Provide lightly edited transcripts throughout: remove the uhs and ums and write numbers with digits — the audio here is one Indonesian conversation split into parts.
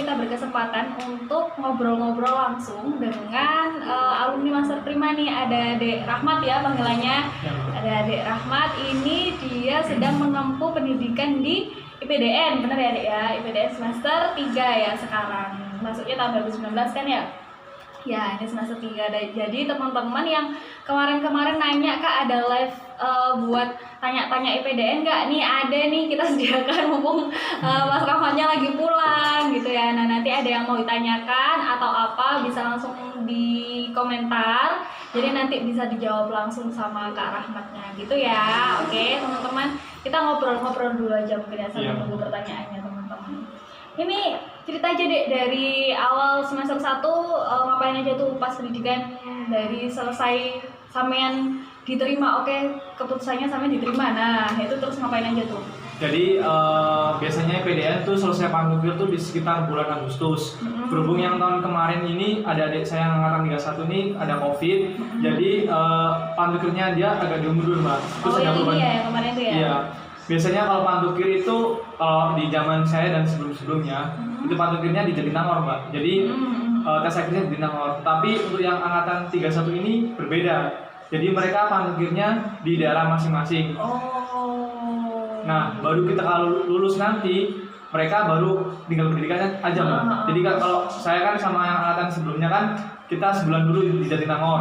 kita berkesempatan untuk ngobrol-ngobrol langsung dengan alumni Master Prima nih. Ada Dek Rahmat ya panggilannya. Ada Dek Rahmat, ini dia sedang menempuh pendidikan di IPDN, bener ya Dek ya? IPDN semester 3 ya sekarang. Masuknya tahun 2019 kan ya? Ya, ini semester 3. Jadi teman-teman yang kemarin-kemarin nanya, Kak ada live buat tanya-tanya IPDN nggak? Nih ada nih, kita sediakan mumpung Mas Rahmatnya lagi pulang gitu ya. Nah nanti ada yang mau ditanyakan atau apa bisa langsung di komentar. Jadi nanti bisa dijawab langsung sama Kak Rahmatnya gitu ya. Oke teman-teman, kita ngobrol-ngobrol dulu aja mungkin ya sambil nunggu pertanyaannya teman-teman. Ini cerita aja Dek, dari awal semester 1 ngapain aja tuh pas pendidikan, dari selesai sampean diterima, oke keputusannya sampean diterima, nah itu terus ngapain aja tuh? Jadi biasanya PDN tuh selesai pandukir tuh di sekitar bulan Agustus. Berhubung yang tahun kemarin ini ada adik saya yang angkatan 31 nih ada COVID, jadi pandukirnya dia agak diundur Mbak. Terus yang ini ya, yang kemarin tuh ya? Iya. Biasanya kalau pandukir itu kalau di zaman saya dan sebelum-sebelumnya itu pandukirnya di Jatinangor Mbak. Jadi tes akhirnya di Jatinangor. Tapi untuk yang angkatan 31 ini berbeda. Jadi mereka pandukirnya di daerah masing-masing. Nah, baru kita kalau lulus nanti mereka baru tinggal pendidikannya aja Mbak. Jadi kalau saya kan sama yang angkatan sebelumnya kan kita sebulan dulu di Jatinangor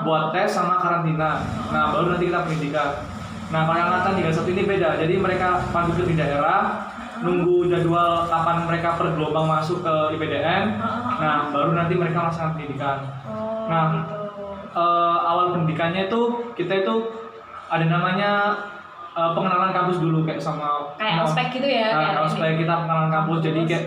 buat tes sama karantina. Nah, baru nanti kita pendidikan. Nah, kalau yang angkatan 31 ini beda. Jadi mereka pandukir di daerah, nunggu jadwal kapan mereka per gelombang masuk ke IPDN. Nah, baru nanti mereka melaksanakan pendidikan. Nah, awal pendidikannya itu kita itu ada namanya pengenalan kampus dulu kayak sama ospek gitu ya? Nah, ospek kita pengenalan kampus. Jadi kayak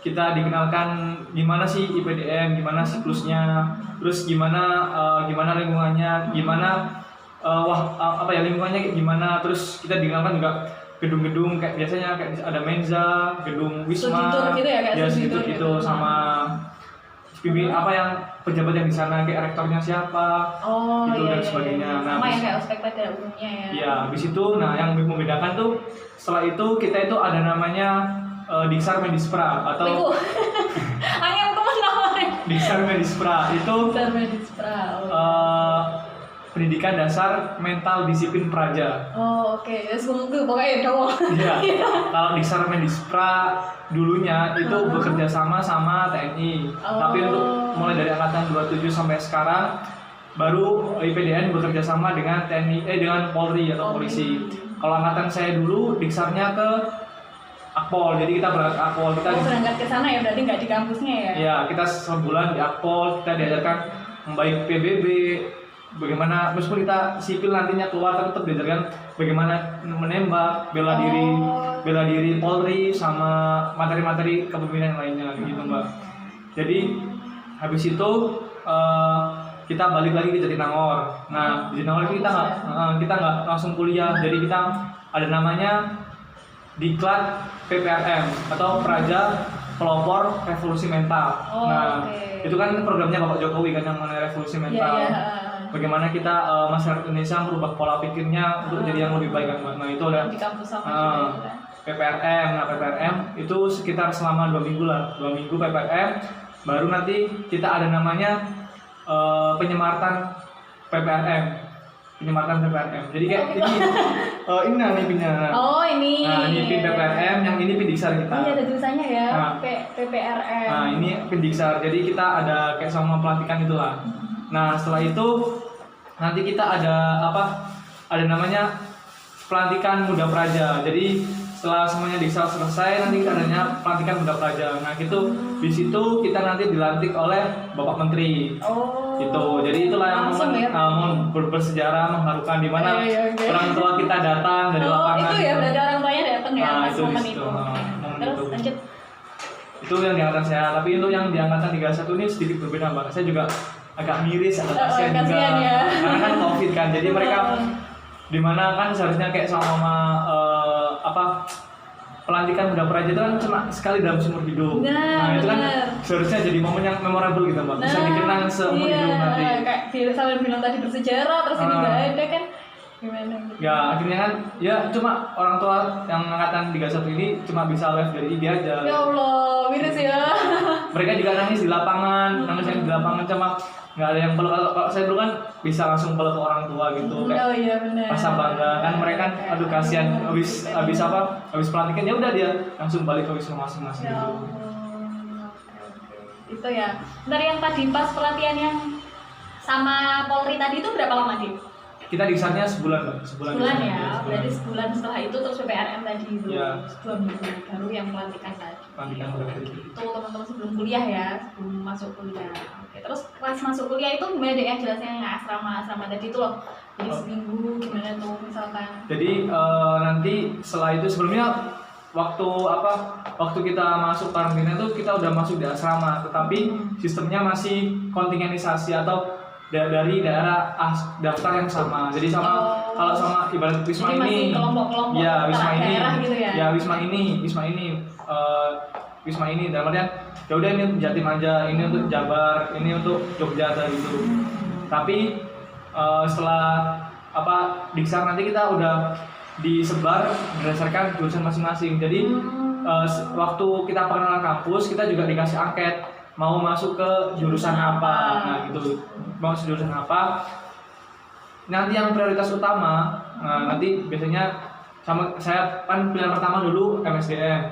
kita dikenalkan gimana sih IPDN, gimana siklusnya, terus gimana lingkungannya, gimana lingkungannya kayak gimana, terus kita dikenalkan juga gedung-gedung kayak biasanya kayak ada Menza, gedung Wisma, gitu ya, kayak gitu sama yang pejabat yang di sana kayak rektornya siapa, dan sebagainya. Sama yang kayak ospek pada umumnya ya. Iya, habis itu, nah yang membedakan tuh setelah itu kita itu ada namanya Diksar Medispra atau Ayam kemana namanya? Diksar Medispra itu pendidikan dasar mental disiplin praja. Oke. Terus ngomong pokoknya dong. Iya. Kalau Diksar Medispra dulunya itu bekerja sama TNI. Tapi untuk mulai dari angkatan 27 sampai sekarang baru IPDN bekerja sama dengan TNI dengan Polri atau polisi. Kalau angkatan saya dulu Diksarnya ke Akpol. Jadi kita berangkat ke Akpol, berangkat ke sana ya, berarti nggak di kampusnya ya? Iya, kita sebulan di Akpol, kita diajarkan membaik PBB, bagaimana meskipun kita sipil nantinya keluar tetap diajarkan bagaimana menembak, bela diri Polri sama materi-materi kepemimpinan lainnya gitu Mbak. Jadi habis itu kita balik lagi ke Jatinangor. Nah di Jatinangor itu kita nggak langsung kuliah, jadi kita ada namanya Diklat PPRM atau Praja Pelopor Revolusi Mental. Itu kan programnya Bapak Jokowi kan yang mengenai revolusi mental. Bagaimana kita masyarakat Indonesia merubah pola pikirnya untuk jadi yang lebih baik kan. Nah itu ada di kampus PPRM. Nah PPRM itu sekitar selama 2 minggu lah, 2 minggu PPRM. Baru nanti kita ada namanya penyemaratan PPRM. Jadi kayak ini PIN-nya. Ini. Nah, ini PIN PPRM, yang ini PIN Diksar kita. Ini ada tulisannya ya, PPRM. Nah, ini PIN Diksar. Jadi kita ada kayak sama pelantikan itulah. Nah, setelah itu nanti kita ada ada namanya pelantikan Muda Praja. Jadi setelah semuanya Diksar selesai, nanti kita adanya pelantikan Muda Praja. Nah, gitu di situ kita nanti dilantik oleh Bapak Menteri. Gitu. Jadi itulah yang momen bersejarah mengharukan di mana orang tua kita datang dari lapangan. Itu ya, berarti orang tuanya datang ya pas momen itu. Terus lanjut. Itu yang di angkatan saya, tapi itu yang di angkatan 31 ini sedikit berbeda Mbak. Saya juga agak miris, agak kasihan juga. Ya. Karena kan COVID kan. Jadi mereka di mana kan seharusnya kayak sama pelantikan Muda Praja itu kan cuma sekali dalam seumur hidup. Nah itu kan seharusnya jadi momen yang memorable gitu Mbak. Bisa dikenang seumur hidup nanti. Kayak sampai bilang tadi bersejarah, terus ini nggak ada kan. Gimana gitu? Ya akhirnya kan ya cuma orang tua yang angkatan 31 ini cuma bisa live dari IG aja. Ya Allah, miris ya. mereka juga nangis di lapangan, nangis di lapangan cuma nggak ada yang peluk. Kalau saya dulu kan bisa langsung peluk ke orang tua gitu, kayak Oh iya benar. rasa bangga kan mereka kan, aduh kasihan habis pelantikan ya udah dia langsung balik ke wisma masing-masing Ya gitu. ampun. Itu ya. Dari yang tadi pas pelatihan yang sama Polri tadi itu berapa lama, Dik? Kita diksanya sebulan, Mbak. Sebulan ya, berarti sebulan setelah itu terus PPRM tadi itu Ya. 2 minggu baru yang pelantikan tadi. Pelantikan berarti. Itu teman-teman sebelum kuliah ya, sebelum masuk kuliah. Oke, terus pas masuk kuliah itu gimana deh yang jelasnya yang asrama tadi itu loh. Jadi seminggu gimana tuh misalkan? Jadi nanti setelah itu sebelumnya waktu kita masuk karantina itu kita udah masuk di asrama, tetapi sistemnya masih kontingenisasi atau dari daerah daftar yang sama. Jadi sama kalau sama ibarat wisma jadi ini, masih kelompok-kelompok ya wisma ini, daerah gitu ya? ya wisma ini dalam artian ya udah ini Jatim aja, ini untuk Jabar, ini untuk Jogja gitu. Tapi setelah Diksar nanti kita udah disebar berdasarkan jurusan masing-masing. Jadi waktu kita perkenalan kampus kita juga dikasih angket mau masuk ke jurusan apa, nah gitu, mau masuk jurusan apa. Nanti yang prioritas utama, nanti biasanya sama saya kan pilihan pertama dulu MSDM,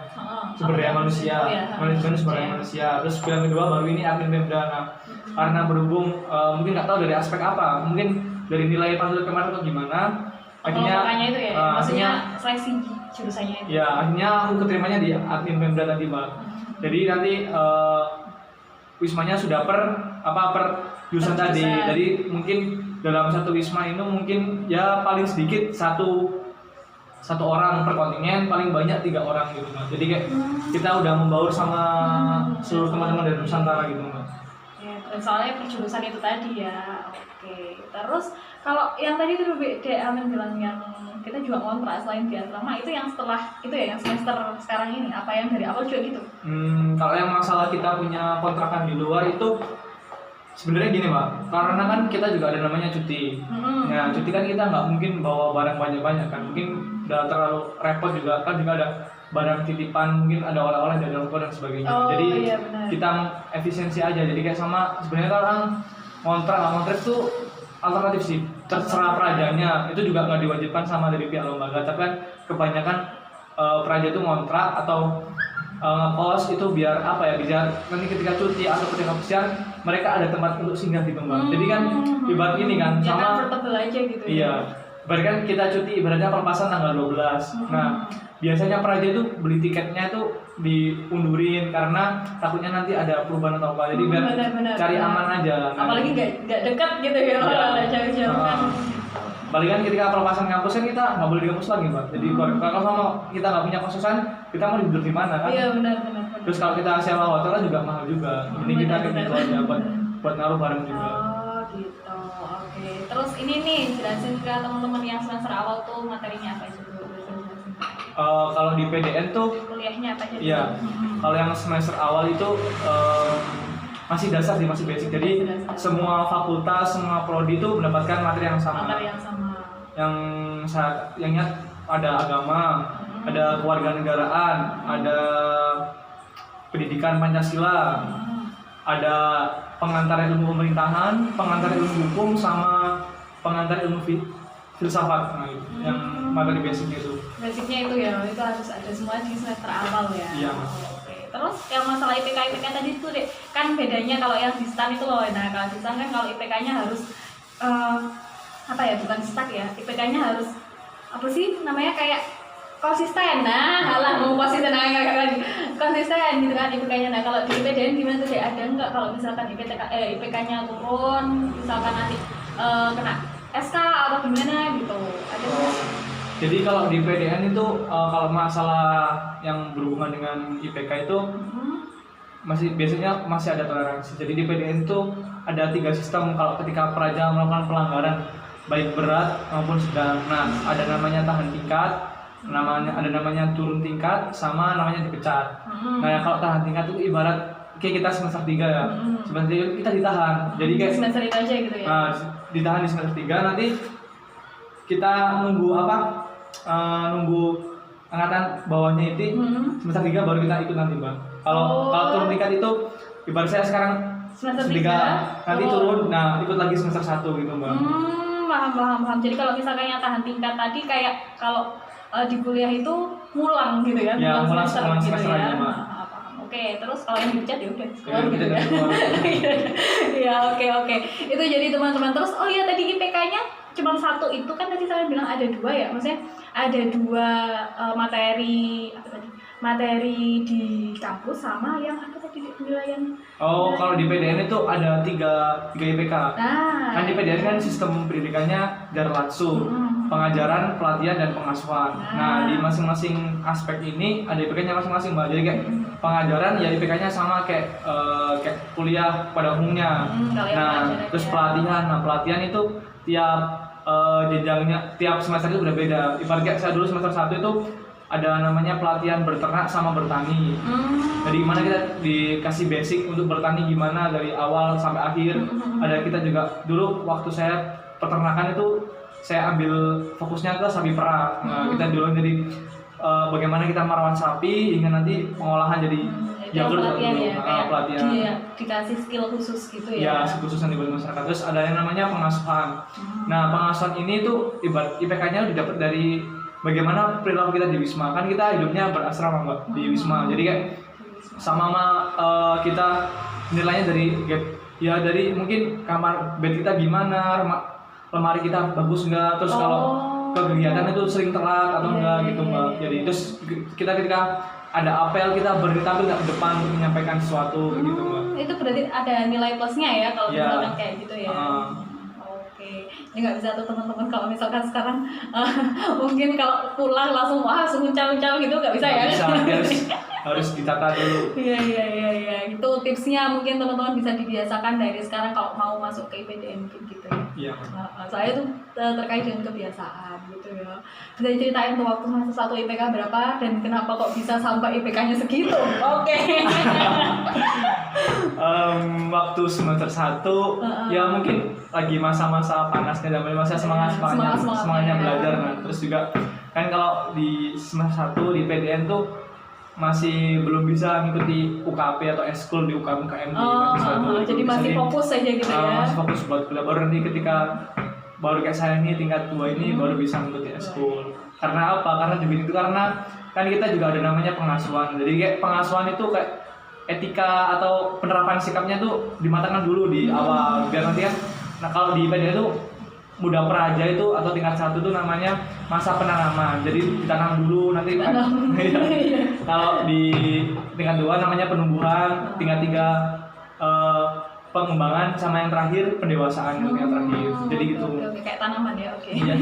sumber daya manusia, manajemen sumber daya manusia. Terus pilihan kedua baru ini admin Pemda. Nah, karena berhubung mungkin nggak tahu dari aspek apa, mungkin dari nilai pantul kemarin atau gimana, akhirnya itu ya, maksudnya seleksi jurusannya itu. Ya, akhirnya aku keterimanya di admin Pemda tadi, Mbak. Jadi nanti wismanya sudah per jurusan tadi. Jadi mungkin dalam satu wisma itu mungkin ya paling sedikit satu orang per kontingen, paling banyak 3 orang gitu, Mbak. Jadi kayak kita udah membaur sama seluruh teman-teman dari Nusantara gitu, Mbak. Ya, soalnya perjurusan itu tadi ya. Oke. Terus kalau yang tadi tuh Dek Amin bilang yang kita juga ngontrak selain di asrama, itu yang setelah itu ya, yang semester sekarang ini, apa yang dari awal juga gitu? Kalau yang masalah kita punya kontrakan di luar itu sebenarnya gini, Mbak, karena kan kita juga ada namanya cuti. Nah, cuti kan kita nggak mungkin bawa barang banyak-banyak kan, mungkin udah terlalu repot juga kan, juga ada barang titipan, mungkin ada oleh-oleh dari orang tua dan sebagainya. Jadi iya, kita efisiensi aja. Jadi kayak sama sebenarnya kan orang ngontrak tuh alternatif sih, terserah prajanya, itu juga nggak diwajibkan sama dari pihak lembaga. Tapi kan kebanyakan praja itu ngontrak atau ngekos itu biar biar nanti ketika cuti atau ketika pesiar mereka ada tempat untuk singgah gitu, Mbak. Jadi kan ibarat ini kan ya, sama comfortable aja gitu. Iya. Berarti kan kita cuti ibaratnya pelepasan tanggal 12. Nah, biasanya praja itu beli tiketnya itu diundurin karena takutnya nanti ada perubahan atau apa. Jadi biar cari aman aja. Apalagi nggak dekat gitu ya, kalau jauh-jauh kan. Balik kan ketika pelepasan kampus kan kita nggak boleh di kampus lagi, Mbak. Jadi kalau sama kita nggak punya kosan, kita mau tidur di mana kan? Iya benar. Terus kalau kita sewa hotel juga mahal juga. Jadi kita gitu aja buat naruh barang juga. Oh gitu, oke. Terus ini nih jelasin ke teman-teman yang semester awal tuh materinya apa itu dulu? Kalau di PDN tuh kuliahnya apa aja? Iya. Kalau yang semester awal itu masih dasar sih, masih basic. Jadi semua fakultas, semua prodi itu mendapatkan materi yang sama. Yang ada agama, ada kewarganegaraan, ada pendidikan Pancasila, ada pengantar ilmu pemerintahan, pengantar ilmu hukum, sama pengantar ilmu filsafat. Nah, itu yang materi basicnya itu. Basicnya itu ya, itu harus ada semua di semester awal ya. Iya. Terus yang masalah IPK tadi tuh deh, kan bedanya kalau yang di STAN itu loh. Nah kalau di STAN kan kalau IPK-nya harus bukan stuck ya, IPK-nya harus apa sih namanya, kayak konsisten. Konsisten gitu kan IPK-nya. Nah kalau di IPDN gimana tuh deh, ada nggak kalau misalkan IPK-nya turun, misalkan nanti kena SK atau gimana gitu, ada nggak? Jadi kalau di PDN itu kalau masalah yang berhubungan dengan IPK itu biasanya masih ada toleransi. Jadi di PDN itu ada 3 sistem kalau ketika praja melakukan pelanggaran baik berat maupun sedang. Nah, ada namanya tahan tingkat, ada namanya turun tingkat, sama namanya dipecat. Nah, kalau tahan tingkat itu ibarat kayak kita semester 3 ya. Semester 3 kita ditahan. Jadi kayak semester itu aja gitu ya. Nah, ditahan di semester 3, nanti kita nunggu nunggu angkatan bawahnya itu semester 3 baru kita ikut nanti, Mbak. Kalau turun tingkat itu ibarat saya sekarang semester 3 nanti turun, nah ikut lagi semester 1 gitu Mbak. Paham. Jadi kalau misalnya tahan tingkat tadi kayak kalau di kuliah itu ngulang gitu ya, ngulang semester gitu ya. aja, Mbak. Oke, terus kalau yang dihujat ya udah keluar gitu Ya, ya. Ya, oke. Itu jadi teman-teman. Terus oh ya tadi IPK-nya cuma 1 itu kan tadi saya bilang ada 2 ya. Maksudnya ada 2 materi apa tadi? Materi di kampus sama yang apa tadi penilaian. Kalau di PDN itu ada 3 IPK. Kan di PDN kan sistem pendidikannya Darlatsu. Pengajaran, pelatihan, dan pengasuhan. Nah, di masing-masing aspek ini ada IPK-nya masing-masing, Mbak. Jadi kayak pengajaran ya IPK-nya sama kayak kuliah pada umumnya. Terus pelatihan. Nah, pelatihan itu tiap jenjangnya, tiap semester itu berbeda. Ibarat kayak saya dulu semester 1 itu ada namanya pelatihan berternak sama bertani. Jadi gimana kita dikasih basic untuk bertani gimana dari awal sampai akhir. Ada kita juga dulu waktu saya peternakan itu saya ambil fokusnya ke sapi perah. Nah, kita dulu jadi bagaimana kita merawat sapi hingga nanti pengolahan jadi yogurt pelatihan ya, kayak pelatihan. Dia dikasih skill khusus gitu ya. Ya, khusus yang dibuat masyarakat. Terus ada yang namanya pengasuhan. Nah, pengasuhan ini tuh ibarat IPK-nya didapat dari bagaimana perilaku kita di Wisma. Kan kita hidupnya berasrama, Mbak, di Wisma. Jadi kayak sama kita nilainya dari mungkin kamar bed kita gimana, lemari kita bagus enggak, terus kalau kegiatan itu sering telat atau enggak gitu Mbak. Jadi terus kita ketika ada apel kita berani tampil nggak depan untuk menyampaikan sesuatu gitu Mbak. Itu berarti ada nilai plusnya ya kalau misalkan kayak gitu ya. Oke, ini nggak bisa tuh teman-teman kalau misalkan sekarang mungkin kalau pulang langsung uncang-uncang gitu nggak bisa ya? Harus ditata dulu. Iya. Itu tipsnya mungkin teman-teman bisa dibiasakan dari sekarang kalau mau masuk ke IPDN gitu ya. Iya. Saya tuh terkait dengan kebiasaan gitu ya. Bisa diceritain tuh waktu semester 1 IPK berapa dan kenapa kok bisa sampai IPK-nya segitu? Oke. Waktu semester 1 ya mungkin lagi masa-masa panasnya dan masa semangatnya belajar. Nah, terus juga kan kalau di semester 1 di PDN tuh masih belum bisa ngikuti UKP atau eskul di UKM jadi masih fokus aja gitu ya. Masih fokus buat kuliah, baru nanti ketika baru kayak saya ini tingkat 2 ini baru bisa ngikuti eskul. Karena apa? Karena juga itu karena kan kita juga ada namanya pengasuhan. Jadi kayak pengasuhan itu kayak etika atau penerapan sikapnya tuh dimatangkan dulu di awal biar nanti kan. Nah, kalau di IPDN itu muda praja itu atau tingkat 1 itu namanya masa penanaman. Jadi ditanam dulu nanti kalau di tingkat 2 namanya penumbuhan, tingkat 3 pengembangan, sama yang terakhir pendewasaan yang terakhir. Jadi gitu. Oke, kayak tanaman ya, oke. Iya.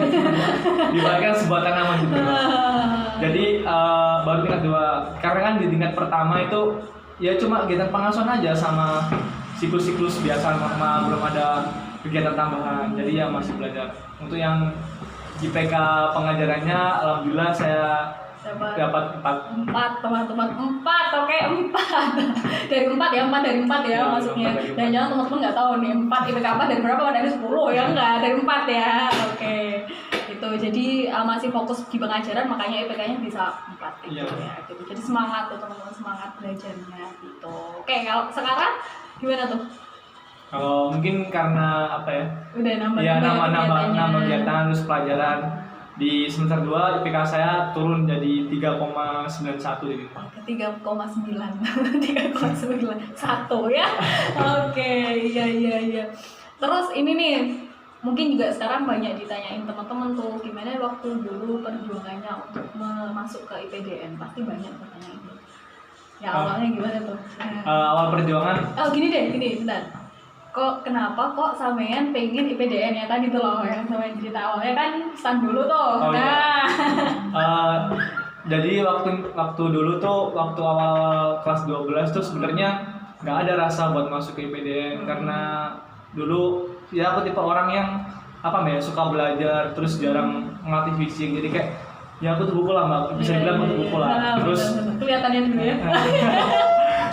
Dibayangkan sebuah tanaman gitu. Jadi baru tingkat 2. Karena kan di tingkat pertama itu ya cuma kegiatan pengasuhan aja sama siklus-siklus biasa normal, belum ada kegiatan tambahan. Jadi ya masih belajar. Untuk yang IPK pengajarannya alhamdulillah saya dapat 4 teman-teman. 4, oke, 4 dari 4 ya maksudnya. Dan jangan teman-teman nggak tahu nih 4 IPK apa dari berapa, dari 10 ya enggak, dari 4 ya. Oke. Itu jadi masih fokus di pengajaran makanya IPK-nya bisa 4 gitu ya. Gitu. Jadi semangat tuh teman-teman, semangat belajarnya gitu. Oke, kalau sekarang gimana tuh? Kalau mungkin karena apa ya? Udah nambah kegiatan terus pelajaran. Di semester 2 IPK saya turun jadi 3,91 ini. 3,9. 1 ya. Oke, iya. Terus ini nih mungkin juga sekarang banyak ditanyain teman-teman tuh gimana waktu dulu perjuangannya untuk masuk ke IPDN, pasti banyak pertanyaan itu. Ya awalnya gimana tuh? Awal perjuangan. Gini bentar. Kenapa kok sampean pengen IPDN ya tadi tuh loh yang sampean cerita awalnya kan stand dulu tuh. Jadi waktu dulu tuh waktu awal kelas 12 tuh sebenarnya nggak ada rasa buat masuk ke IPDN karena dulu ya aku tipe orang yang suka belajar terus jarang ngelatih fisik, jadi kayak ya aku tuh buku lah Mbak, bisa dibilang aku tuh buku lah. Terus kelihatannya dulu ya.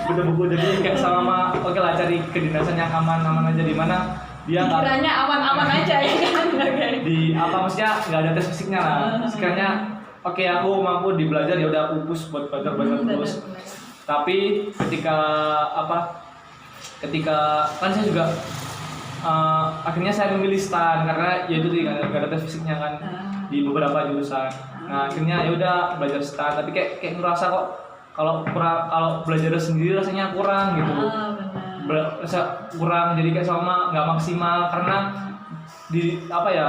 Udah buku jadi kayak sama oke lah cari kedinasan yang aman aja di mana dia kiranya aman aja ya kan. Di maksudnya nggak ada tes fisiknya lah. Sekiranya oke aku mampu di belajar ya udah aku push buat belajar terus. Tapi ketika ketika kan saya juga akhirnya saya memilih STAN karena ya itu nggak ada tes fisiknya kan di beberapa jurusan. Nah akhirnya ya udah belajar STAN, tapi kayak ngerasa kok kalau belajar sendiri rasanya kurang gitu. Rasa kurang, jadi kayak sama nggak maksimal karena di apa ya,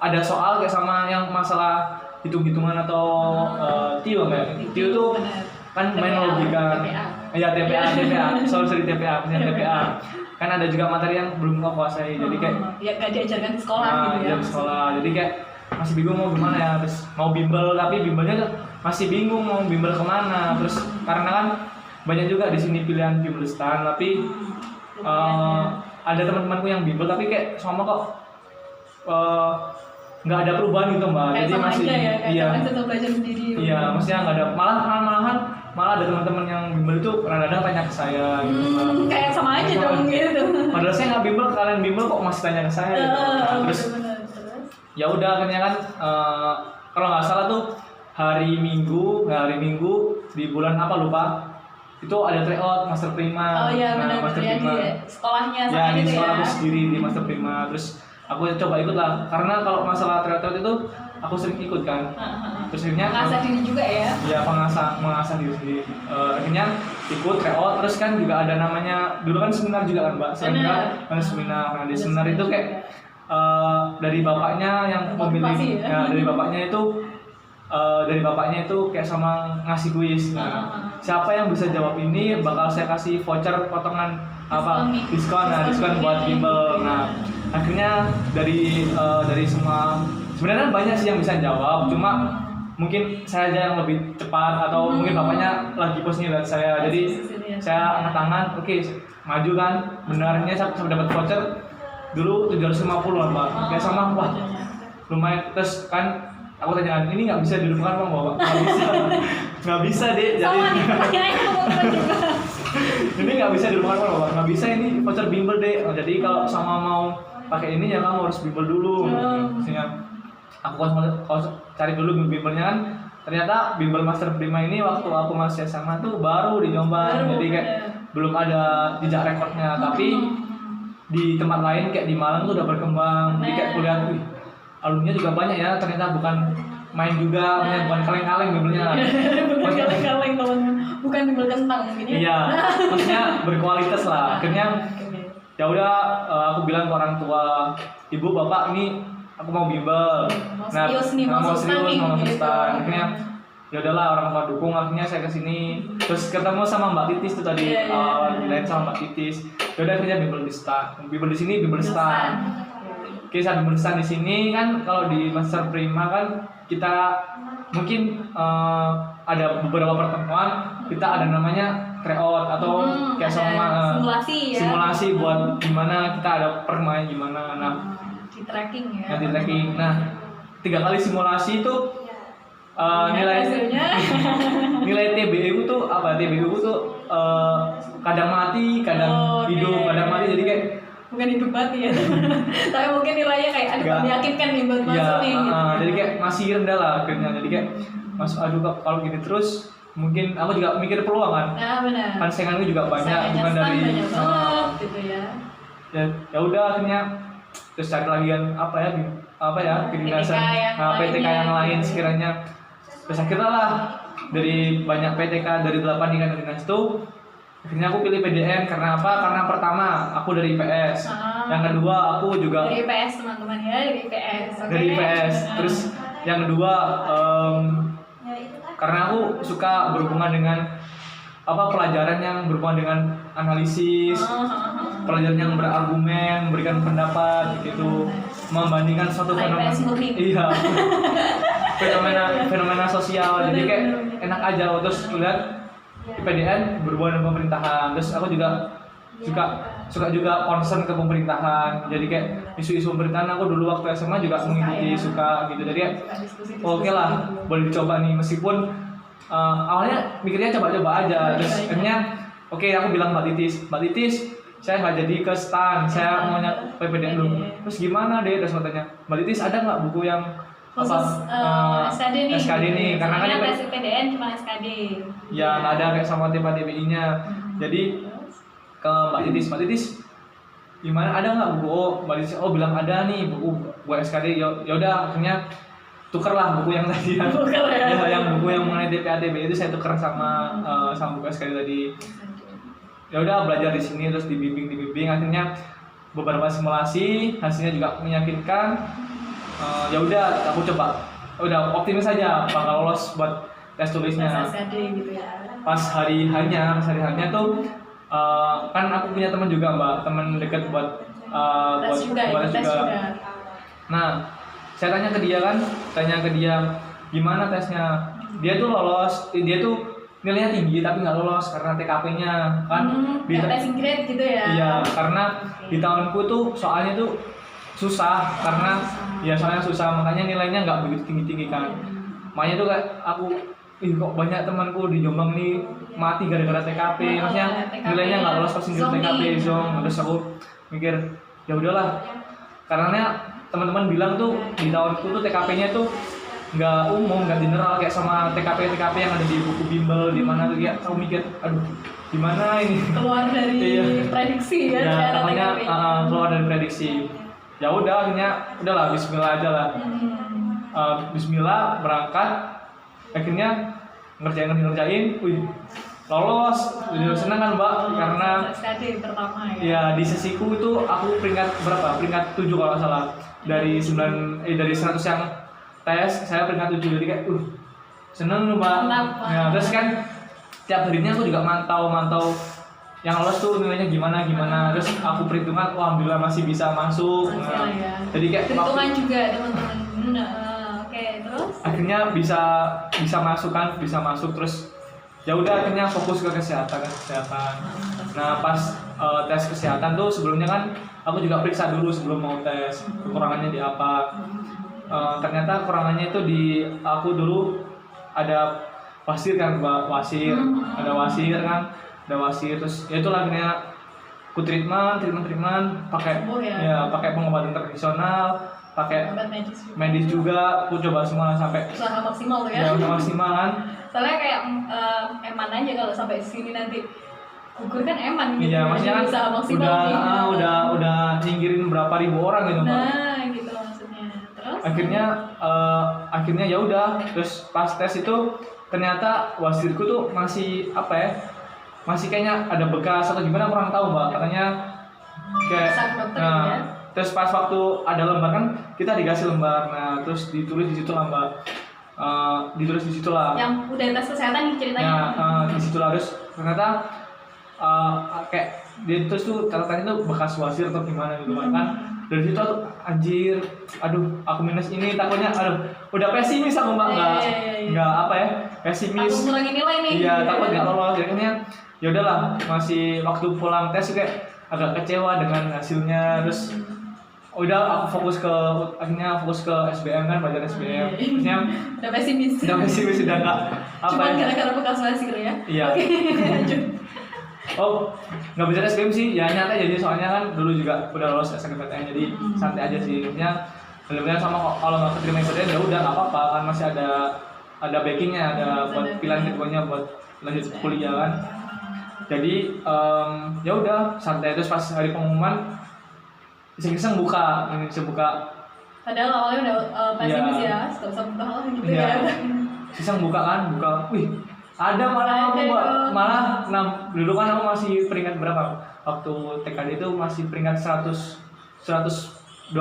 ada soal kayak sama yang masalah hitung-hitungan atau TIO kayak TIO tuh kan main logika. Ya TPA, sorry TPA, punya TPA. Kan ada juga materi yang belum kau kuasai, jadi kayak ya nggak diajarkan di sekolah gitu ya. Di sekolah, jadi kayak masih bingung mau gimana ya, terus mau bimbel tapi bimbelnya masih bingung mau bimbel kemana, terus karena kan banyak juga di sini pilihan bimbel STAN, tapi ada teman-temanku yang bimbel tapi kayak sama kok nggak ada perubahan gitu mbak, kayak jadi sama masih aja ya, kayak iya tetap belajar sendiri. Iya, maksudnya nggak ada, malah ada teman-teman yang bimbel itu kadang-kadang tanya ke saya gitu mbak. Kayak sama aja dong gitu. Padahal saya nggak bimbel, kalian bimbel kok masih tanya ke saya gitu. Nah, terus ya udah akhirnya kan kalau nggak salah tuh hari Minggu di bulan apa lupa, itu ada tryout Master Prima. Oh iya nah, benar, Master ya, Prima di sekolahnya ya sama di gitu sekolahku ya. sendiri di Master Prima. Terus aku coba ikut lah, karena kalau masalah tryout itu aku sering ikut kan. Terus akhirnya mengasah diri juga ya. Ya mengasah diri sendiri. Akhirnya ikut tryout, terus kan juga ada namanya, dulu kan seminar juga kan mbak, seminar. Nah di seminar itu kayak dari bapaknya yang memilih ya, dari bapaknya itu kayak sama ngasih kuis. Nah, siapa yang bisa jawab ini bakal saya kasih voucher potongan diskon buat bimbel. Nah akhirnya dari semua sebenarnya banyak sih yang bisa jawab, cuma mungkin saya aja yang lebih cepat atau mungkin bapaknya lagi posnya lihat saya, jadi saya angkat tangan, oke, maju kan, benarnya saya dapat voucher dulu 750 lah mbak, kayak sama, wah lumayan. Terus kan aku tanya, ini nggak bisa dilupakan bang bapak? Nggak bisa deh, jadi ini nggak bisa dilupakan bang bapak, nggak bisa, ini voucher bimbel deh. Jadi kalau sama mau pakai ini ya kamu harus bimbel dulu. Maksudnya aku cari dulu bimbelnya kan, ternyata bimbel Master Prima ini waktu aku masih SMA tuh baru di Jombang, jadi kayak belum ada jejak rekornya. Tapi di tempat lain kayak di Malang tuh udah berkembang, jadi kayak kuliah alumninya juga banyak ya, ternyata bukan main juga, bukan kaleng-kaleng bimbelnya. Bukan kaleng-kaleng teman-teman, bukan bimbel kentang gini. Iya, maksudnya berkualitas lah. Akhirnya ya udah aku bilang ke orang tua, ibu bapak ini aku mau bimbel. Mau serius mau STAN. Akhirnya ya udahlah, orang tua dukung, akhirnya saya kesini, terus ketemu sama Mbak Titis tuh tadi, lain sama Mbak Titis. Ya udah akhirnya bimbel di STAN, bimbel di sini bimbel STAN. Oke, saat bimbel STAN di sini kan, kalau di Master Prima kan kita mungkin ada beberapa pertemuan, kita ada namanya tryout atau kayak sama simulasi buat gimana kita ada permain gimana. Nah di tracking ya. Di tracking. Nah 3 kali simulasi itu nilai TBU tuh apa? TBU tuh kadang mati, kadang hidup, kadang mati, jadi kayak bukan hidup mati ya. Tapi mungkin nilainya kayak meyakinkan nih buat masuk nih. Jadi kayak masih rendah lah akhirnya. Jadi kayak masuk, aduh kalau gini terus mungkin aku juga mikir peluang kan. Nah benar. Kan sainganku juga banyak, bukan dari gitu ya. Ya udah akhirnya terus cari lagi kan kedinasan PTK yang lain sekiranya. Terus akhirnya lah dari banyak PTK, dari 8 tingkat dinas itu akhirnya aku pilih PDN. Karena apa? Karena pertama aku dari IPS, yang kedua aku juga dari IPS teman-teman ya, dari IPS. Dari IPS. Terus yang kedua karena aku suka berhubungan dengan pelajaran yang berhubungan dengan analisis, pelajaran yang berargumen, memberikan pendapat gitu, membandingkan suatu fenomena, fenomena sosial. Jadi kayak enak aja. Terus lihat PDN berhubungan dengan pemerintahan. Terus aku juga suka juga concern ke pemerintahan. Jadi kayak isu-isu pemerintahan aku dulu waktu SMA juga mengikuti, suka gitu. Jadi oke lah, boleh dicoba nih, meskipun awalnya mikirnya coba-coba aja. Terus akhirnya oke, aku bilang Mbak Titis, saya nggak jadi ke STAN, saya maunya PPDN dulu. Terus gimana deh? Terus katanya, Mbak Titis ada nggak buku yang khusus SKD nih? Karena kan tes PDN cuma SKD. Ya nggak ada kayak sama TPA DBI-nya. Jadi ke Mbak Titis, gimana, ada nggak buku? Mbak Titis bilang ada nih buku buat SKD. Ya udah, akhirnya tukerlah buku yang tadi yang buku yang mengenai DPADB itu saya tuker sama buku SKD tadi. Ya udah, belajar di sini terus dibimbing, akhirnya beberapa simulasi hasilnya juga meyakinkan. Ya udah, aku coba, udah optimis saja bakal lolos buat tes tulisnya. Gitu ya. Pas hari hanya tuh kan aku punya teman juga Mbak, teman dekat buat tes juga. Nah, saya tanya ke dia gimana tesnya. Dia tuh lolos, dia tuh nilainya tinggi tapi nggak lolos karena TKP-nya kan. Passing grade gitu ya. Iya, karena di tahunku tuh soalnya tuh susah, karena soalnya susah, makanya nilainya nggak begitu tinggi kan. Makanya tuh kayak aku, kok banyak temanku di Jombang nih mati gara-gara TKP, maksudnya nilainya nggak lolos passing grade TKP zong. Terus aku mikir ya udahlah, karena teman-teman bilang tuh di tahunku tuh TKP-nya tuh nggak umum, nggak general kayak sama TKP yang ada di buku bimbel di mana tuh. Ya aku mikir, aduh gimana ini keluar dari prediksi ya makanya keluar dari prediksi. Ya udah, akhirnya udahlah, bismillah aja lah. Bismillah, berangkat, akhirnya ngerjain, lolos. Senang kan Mbak, karena SKD pertama ya di sesiku itu aku peringkat 7 kalau nggak salah. Dari 100 yang tes saya peringkat 7, jadi kayak seneng Mbak. Ya, terus kan tiap harinya aku juga mantau yang lolos tuh nilainya gimana, terus aku perhitungan, alhamdulillah masih bisa masuk. Jadi kayak perhitungan juga teman-teman. Oke, terus akhirnya bisa masuk terus. Ya udah, akhirnya fokus ke kesehatan. Nah, pas tes kesehatan tuh sebelumnya kan aku juga periksa dulu sebelum mau tes kekurangannya di apa. Ternyata kekurangannya itu di aku dulu ada wasir kan Mbak, ada wasir terus ya itulah, akhirnya aku treatment pakai pakai pengobatan tradisional, pakai medis juga, aku coba semua sampai usaha maksimal tuh ya. Usaha maksimal kan. Soalnya kayak eman aja kalau sampai sini nanti gugur kan eman gitu. Iya, maksudnya kan usaha maksimal udah nyingkirin berapa ribu orang gitu Mbak. Nah, gitu maksudnya. Terus Akhirnya ya udah, terus pas tes itu ternyata wasirku tuh masih masih kayaknya ada bekas atau gimana, kurang tahu Mbak. Katanya kayak terus pas waktu ada lembar kan kita dikasih lembar, nah terus ditulis di situ lah Mbak. Ditulis di situ lah. Yang udah tes kesehatan ceritanya. Di situ lah, terus ternyata kayak dia terus tuh catatannya tuh bekas wasir atau gimana gitu kan. Dari situ tuh anjir, aduh aku minus ini, takutnya udah pesimis aku Mbak, nggak pesimis. Aku ngurangin nilai nih. Iya, takut nggak lolos. Akhirnya ya udahlah, masih waktu pulang tes kayak agak kecewa dengan hasilnya. Terus udah aku akhirnya fokus ke SBM kan, belajar SBM. Terusnya udah pesimis udah nggak Cuman gara-gara bekas wasir ya. Iya. Oke, lanjut. Nggak belajar SBM sih, ya nyantai jadi, soalnya kan dulu juga udah lolos SNMPTN, jadi santai aja sih. Maksudnya benar-benar sama kalau nggak keterima SBM ya udah nggak apa-apa kan, masih ada backingnya, ada buat pilihan keduanya buat lanjut kuliah kan. Jadi ya udah santai. Terus pas hari pengumuman iseng-iseng buka. Padahal awalnya udah pesimis ya, setelah buka lah gitu ya. Iseng buka, wih ada malah aku Mbak, malah dulu kan aku masih peringkat berapa waktu TKD itu, masih peringkat 124.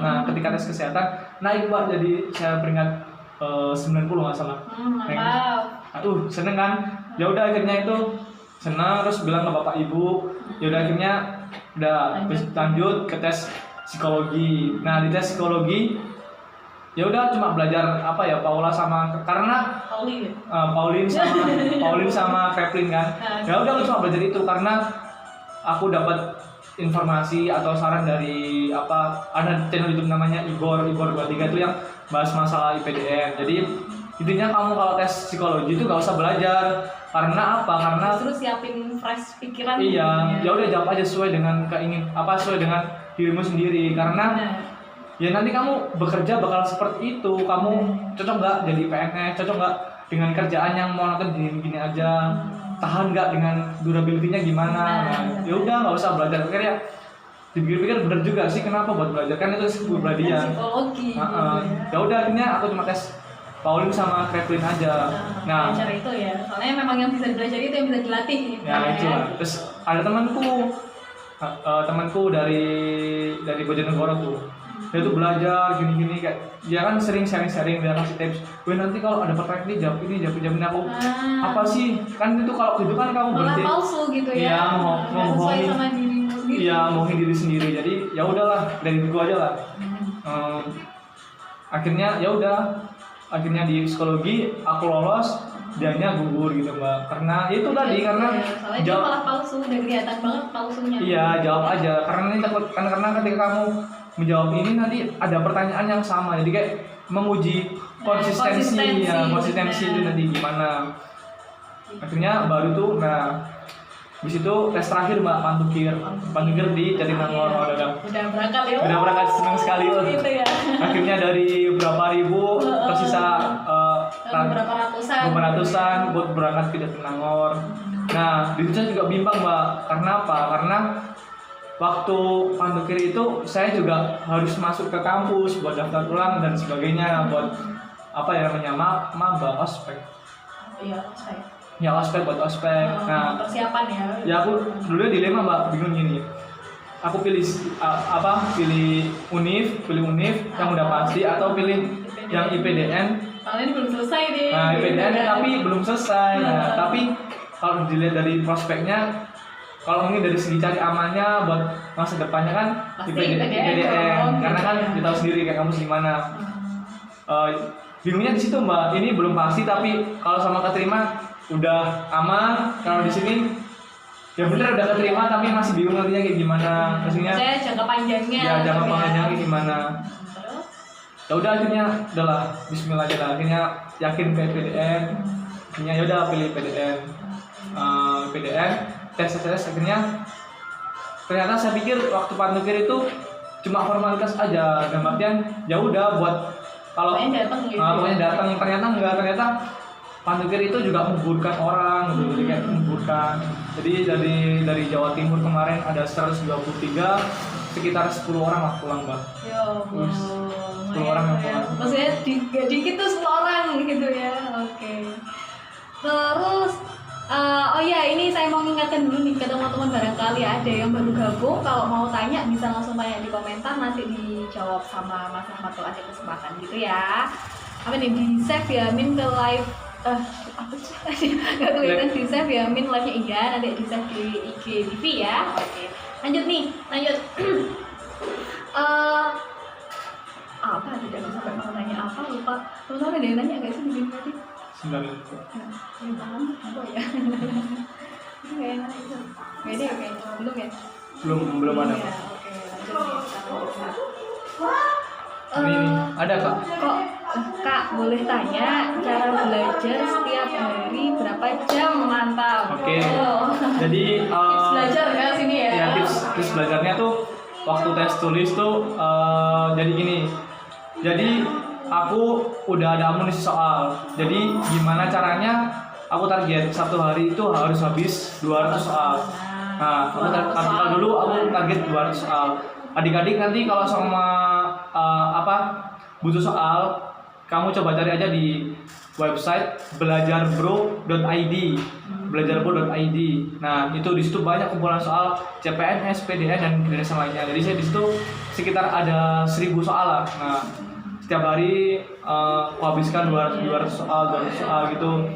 Nah ketika tes kesehatan naik Mbak, jadi saya peringkat 90 nggak salah. Mantap. Seneng kan. Ya udah, akhirnya itu senang, terus bilang ke bapak ibu. Ya udah, akhirnya udah lanjut ke tes psikologi. Nah di tes psikologi ya udah cuma belajar Paula sama, karena Paulin sama Peplin kan. Ya udah aku cuma belajar itu karena aku dapat informasi atau saran dari ada channel YouTube namanya Igor 23 itu yang bahas masalah IPDN. Jadi intinya kamu kalau tes psikologi itu gak usah belajar, karena terus siapin fresh pikiran. Iya, ya udah jawab aja sesuai dengan sesuai dengan dirimu sendiri, karena ya nanti kamu bekerja bakal seperti itu. Kamu cocok nggak jadi PNS, cocok nggak dengan kerjaan yang monoton gini aja. tahan nggak dengan durability-nya gimana. Nah, ya udah nggak usah belajar. Akhirnya dipikir-pikir bener juga sih, kenapa buat belajar, kan itu sebuah dia. Psikologi. Ya udah akhirnya aku cuma tes Pauline sama Kreplin aja. Nah, belajar itu ya, soalnya memang yang bisa belajar itu yang bisa dilatih gitu. Ya itu lah. Terus ada temanku dari Bojonegoro tuh. Dia tuh belajar gini-gini kayak dia kan sering sharing-sharing, dia kasih tips. Wih nanti kalau ada pertanyaan ini jawab ini aku. Apa sih? Kan itu kalau gitu kan kamu malah berarti palsu gitu ya. Iya, sesuai sama dirimu sendiri. Iya, ngomongin diri sendiri. Jadi ya udahlah, dari itu aja lah. Akhirnya ya udah. Akhirnya di psikologi aku lolos, dianya gugur gitu Mbak. Karena itu tadi karena soalnya dia malah palsu, udah kelihatan banget palsunya. Iya, jawab aja. Karena ketika kamu menjawab ini nanti ada pertanyaan yang sama. Jadi kayak menguji konsistensi itu nanti gimana. Akhirnya baru tuh habis itu tes terakhir Mbak, Pantukir di Jatinangor. Udah berangkat ya. Udah berangkat, senang sekali loh. Gitu ya. Akhirnya dari berapa ribu tersisa beberapa ratusan buat berangkat ke Jatinangor. Nah, di situ saya juga bimbang Mbak. Karena apa? Karena waktu Pantukir itu saya juga harus masuk ke kampus buat daftar ulang dan sebagainya, buat apa ya namanya maba ospek. Iya, ospek. Ya ospek buat ospek. Nah, persiapan ya. Ya aku dulu dilema Mbak, bingung gini. Aku pilih univ yang udah pasti atau pilih yang IPDN. Soalnya ini belum selesai nih. Nah, IPDN tapi belum selesai. Nah, tapi kalau dilihat dari prospeknya, kalau mungkin dari segi cari amannya buat masa depannya kan IPDN. Karena kan kita tahu sendiri kayak kamu gimana. Bingungnya di situ Mbak. Ini belum pasti tapi kalau sama keterima udah aman. Kalau di sini ya bener udah keterima tapi masih bingung nantinya kayak gimana. Maksudnya saya jangka panjangnya. Ya jangka panjangnya gimana. Terus? Ya udah akhirnya udahlah bismillah aja lah. Akhirnya yakin ke PDN. Akhirnya ya udah pilih PDN. PDN tes akhirnya ternyata saya pikir waktu Pantukir itu cuma formalitas aja. Dan artian ya udah buat kalau pokoknya datang ternyata enggak, ternyata Pantukir itu juga menguburkan orang gitu, jadi kayak menguburkan. Jadi dari Jawa Timur kemarin ada 123, sekitar 10 orang lah pulang Mbak. Ya, 10 orang yang pulang. Maksudnya dikit tuh 10 orang gitu ya. Oke. Terus oh ya, ini saya mau ngingatkan dulu nih ke teman-teman, barangkali ada yang baru gabung, kalau mau tanya bisa langsung tanya di komentar, nanti dijawab sama Mas Rahmat kalau ada kesempatan gitu ya. Apa nih, di save ya Min ke live apa sih nggak kelihatan di save ya Min live-nya iya, nanti di save di IG TV ya. Oke, lanjut apa tidak bisa sampai mau nanya apa, lupa. Teman-teman ada yang nanya nggak sih di sini tadi? 9 itu. Ya paham apa ya? Itu nggak enak itu. Nggak ada ya kayaknya, belum ya? Belum ada. Ya, oke, lanjut. Ini ada Kak. Kak, boleh tanya cara belajar setiap hari berapa jam? Mantap. Oke. Jadi tips belajar ya sini ya. Ya tips belajarnya tuh waktu tes tulis tuh jadi gini. Jadi aku udah ada amunisi soal. Jadi gimana caranya aku target satu hari itu harus habis 200 soal. Nah, kalau dulu aku target 200 soal. Adik-adik nanti kalau sama butuh soal, kamu coba cari aja di website belajarpro.id. belajarpro.id. Nah, itu di situ banyak kumpulan soal CPNS, PDN dan kredensial lainnya. Jadi saya di situ sekitar ada 1000 soal lah. Nah, setiap hari aku habiskan 200 soal gitu.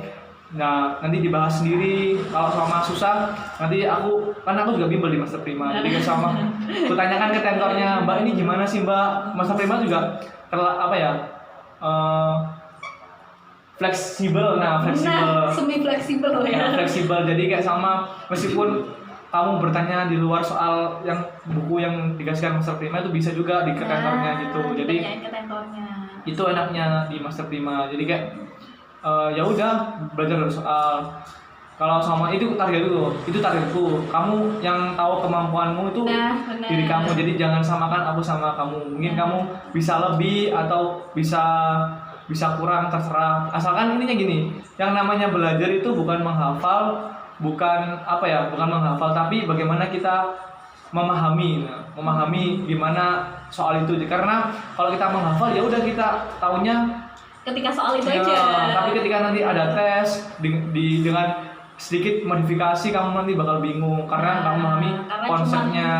Nah, nanti dibahas sendiri. Kalau sama susah, nanti aku juga bimbel di Master Prima. Jadi sama aku tanyakan ke tentornya, Mbak ini gimana sih Mbak? Master Prima juga fleksibel. Semi fleksibel ya. Fleksibel. Jadi kayak sama meskipun kamu bertanya di luar soal yang buku yang dikasihkan Master Prima itu bisa juga di kantornya gitu. Jadi itu enaknya di Master Prima. Jadi kayak ya udah belajar dari soal. Kalau sama itu targetku. Kamu yang tahu kemampuanmu itu diri kamu. Jadi jangan samakan aku sama kamu. Mungkin kamu bisa lebih atau bisa kurang, terserah. Asalkan intinya gini, yang namanya belajar itu bukan menghafal, bukan apa ya, bukan menghafal, tapi bagaimana kita memahami gimana soal itu. Karena kalau kita menghafal ya udah kita tahunya ketika soal itu ya, aja. tapi ketika nanti ada tes dengan sedikit modifikasi kamu nanti bakal bingung karena nggak memahami konsepnya.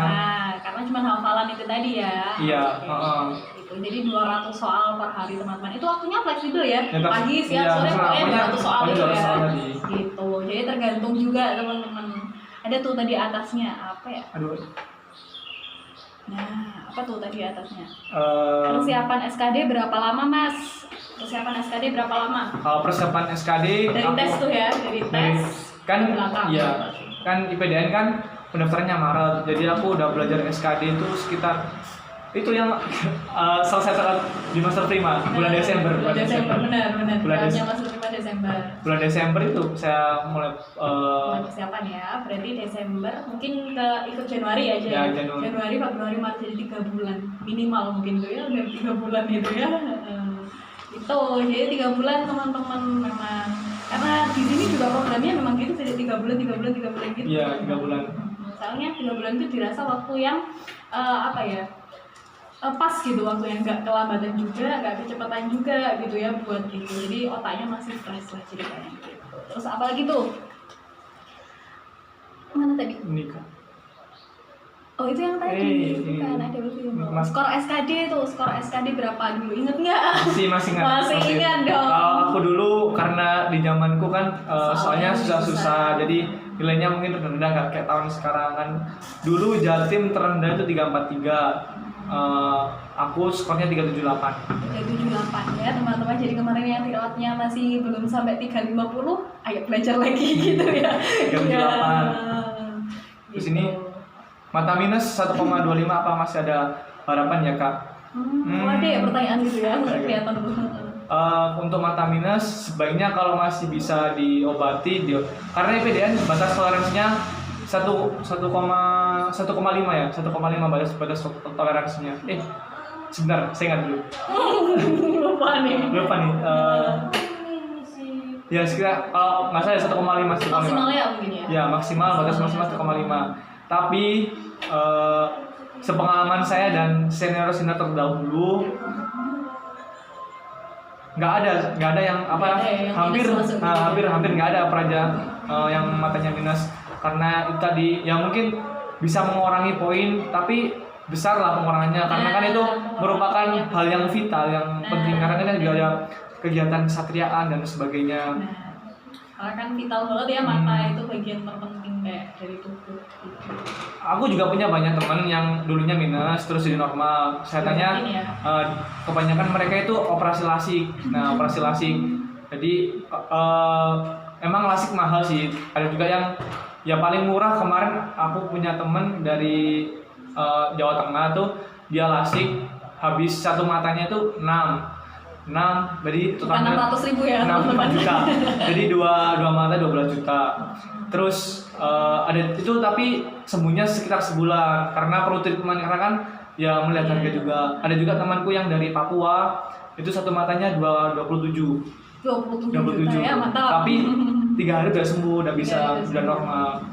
Karena cuma hafalan itu tadi ya. Iya. Gitu. Jadi 200 soal per hari teman-teman. Itu waktunya fleksibel ya. Ya, pagi, siang, iya, sore pokoknya 200 soal itu ya. Gitu. Jadi tergantung juga teman-teman. Ada tuh tadi atasnya apa ya? Aduh. Nah, apa tuh tadi atasnya? Persiapan SKD berapa lama, Mas? Persiapan SKD berapa lama? Kalau persiapan SKD dari tes tuh ya, dari tes kan belakang. Iya. Kan IPDN kan pendaftarannya Maret. Jadi aku udah belajar SKD itu sekitar itu yang selesai saat di Master Prima bulan Desember. Bulan Desember benar. Bulan Master Prima Desember. Bulan Desember itu saya mulai persiapan ya. Berarti Desember mungkin ke ikut Januari aja ya. Januari, Februari, Maret, jadi 3 bulan minimal mungkin tuh ya, udah 3 bulan itu ya. Itu jadi 3 bulan teman-teman memang, karena di sini juga programnya memang gitu, jadi 3 bulan gitu. Iya, 3 bulan. Misalnya 3 bulan itu dirasa waktu yang apa ya, pas gitu, waktu yang nggak kelambatan juga, nggak kecepatan juga gitu ya buat gitu. Jadi otaknya masih fresh lah ceritanya gitu. Terus apa lagi tuh? Mana tadi? Nikah. Oh itu yang tadi, bukan ada lebih. Skor SKD tuh, skor SKD berapa dulu? Ingat nggak? Masih ingat. Masih ingat dong. Kalau aku dulu karena di zamanku kan soalnya susah-susah, jadi nilainya mungkin rendah, nggak kayak tahun sekarang kan. Dulu Jatim terendah itu 343. Aku skornya 378. 378 ya teman-teman. Jadi kemarin yang tilawatnya masih belum sampai 350, ayo belajar lagi gitu ya. 378. Terus ini mata minus 1,25, apa masih ada harapan ya Kak? Ada ya pertanyaan gitu ya, kelihatan dulu. Untuk mata minus sebaiknya kalau masih bisa diobati karena IPDN batas toleransinya 1,5 ya, 1,5 batas toleransinya. Sebentar, saya ingat dulu. Lupa nih. Ya sekitar kalau nggak salah 1,5. Maksimalnya mungkin ya. Ya maksimal, batas maksimal 1,5. Tapi sepengalaman saya dan senior terdahulu nggak ada yang hampir nggak ada peraja yang matanya minus, karena itu tadi ya mungkin bisa mengurangi poin tapi besar lah pengurangannya, karena kan itu merupakan hal yang vital yang penting, karena kan juga ada kegiatan kesatriaan dan sebagainya. Karena kan vital banget ya, mata itu bagian terpenting kayak dari tubuh gitu. Aku juga punya banyak teman yang dulunya minus terus jadi normal. Saya tanya kebanyakan mereka itu operasi lasik. Nah operasi lasik, jadi emang lasik mahal sih. Ada juga yang ya paling murah, kemarin aku punya teman dari Jawa Tengah tuh, dia lasik habis satu matanya itu 6, jadi totalnya 600.000 ya, 6 juta. Jadi dua mata 12 juta. Terus ada itu tapi sembuhnya sekitar sebulan karena perlu treatment, karena kan ya melihat harga juga. Ada juga temanku yang dari Papua, itu satu matanya 27 juta ya, mantap. Tapi 3 hari udah sembuh, udah bisa, udah normal.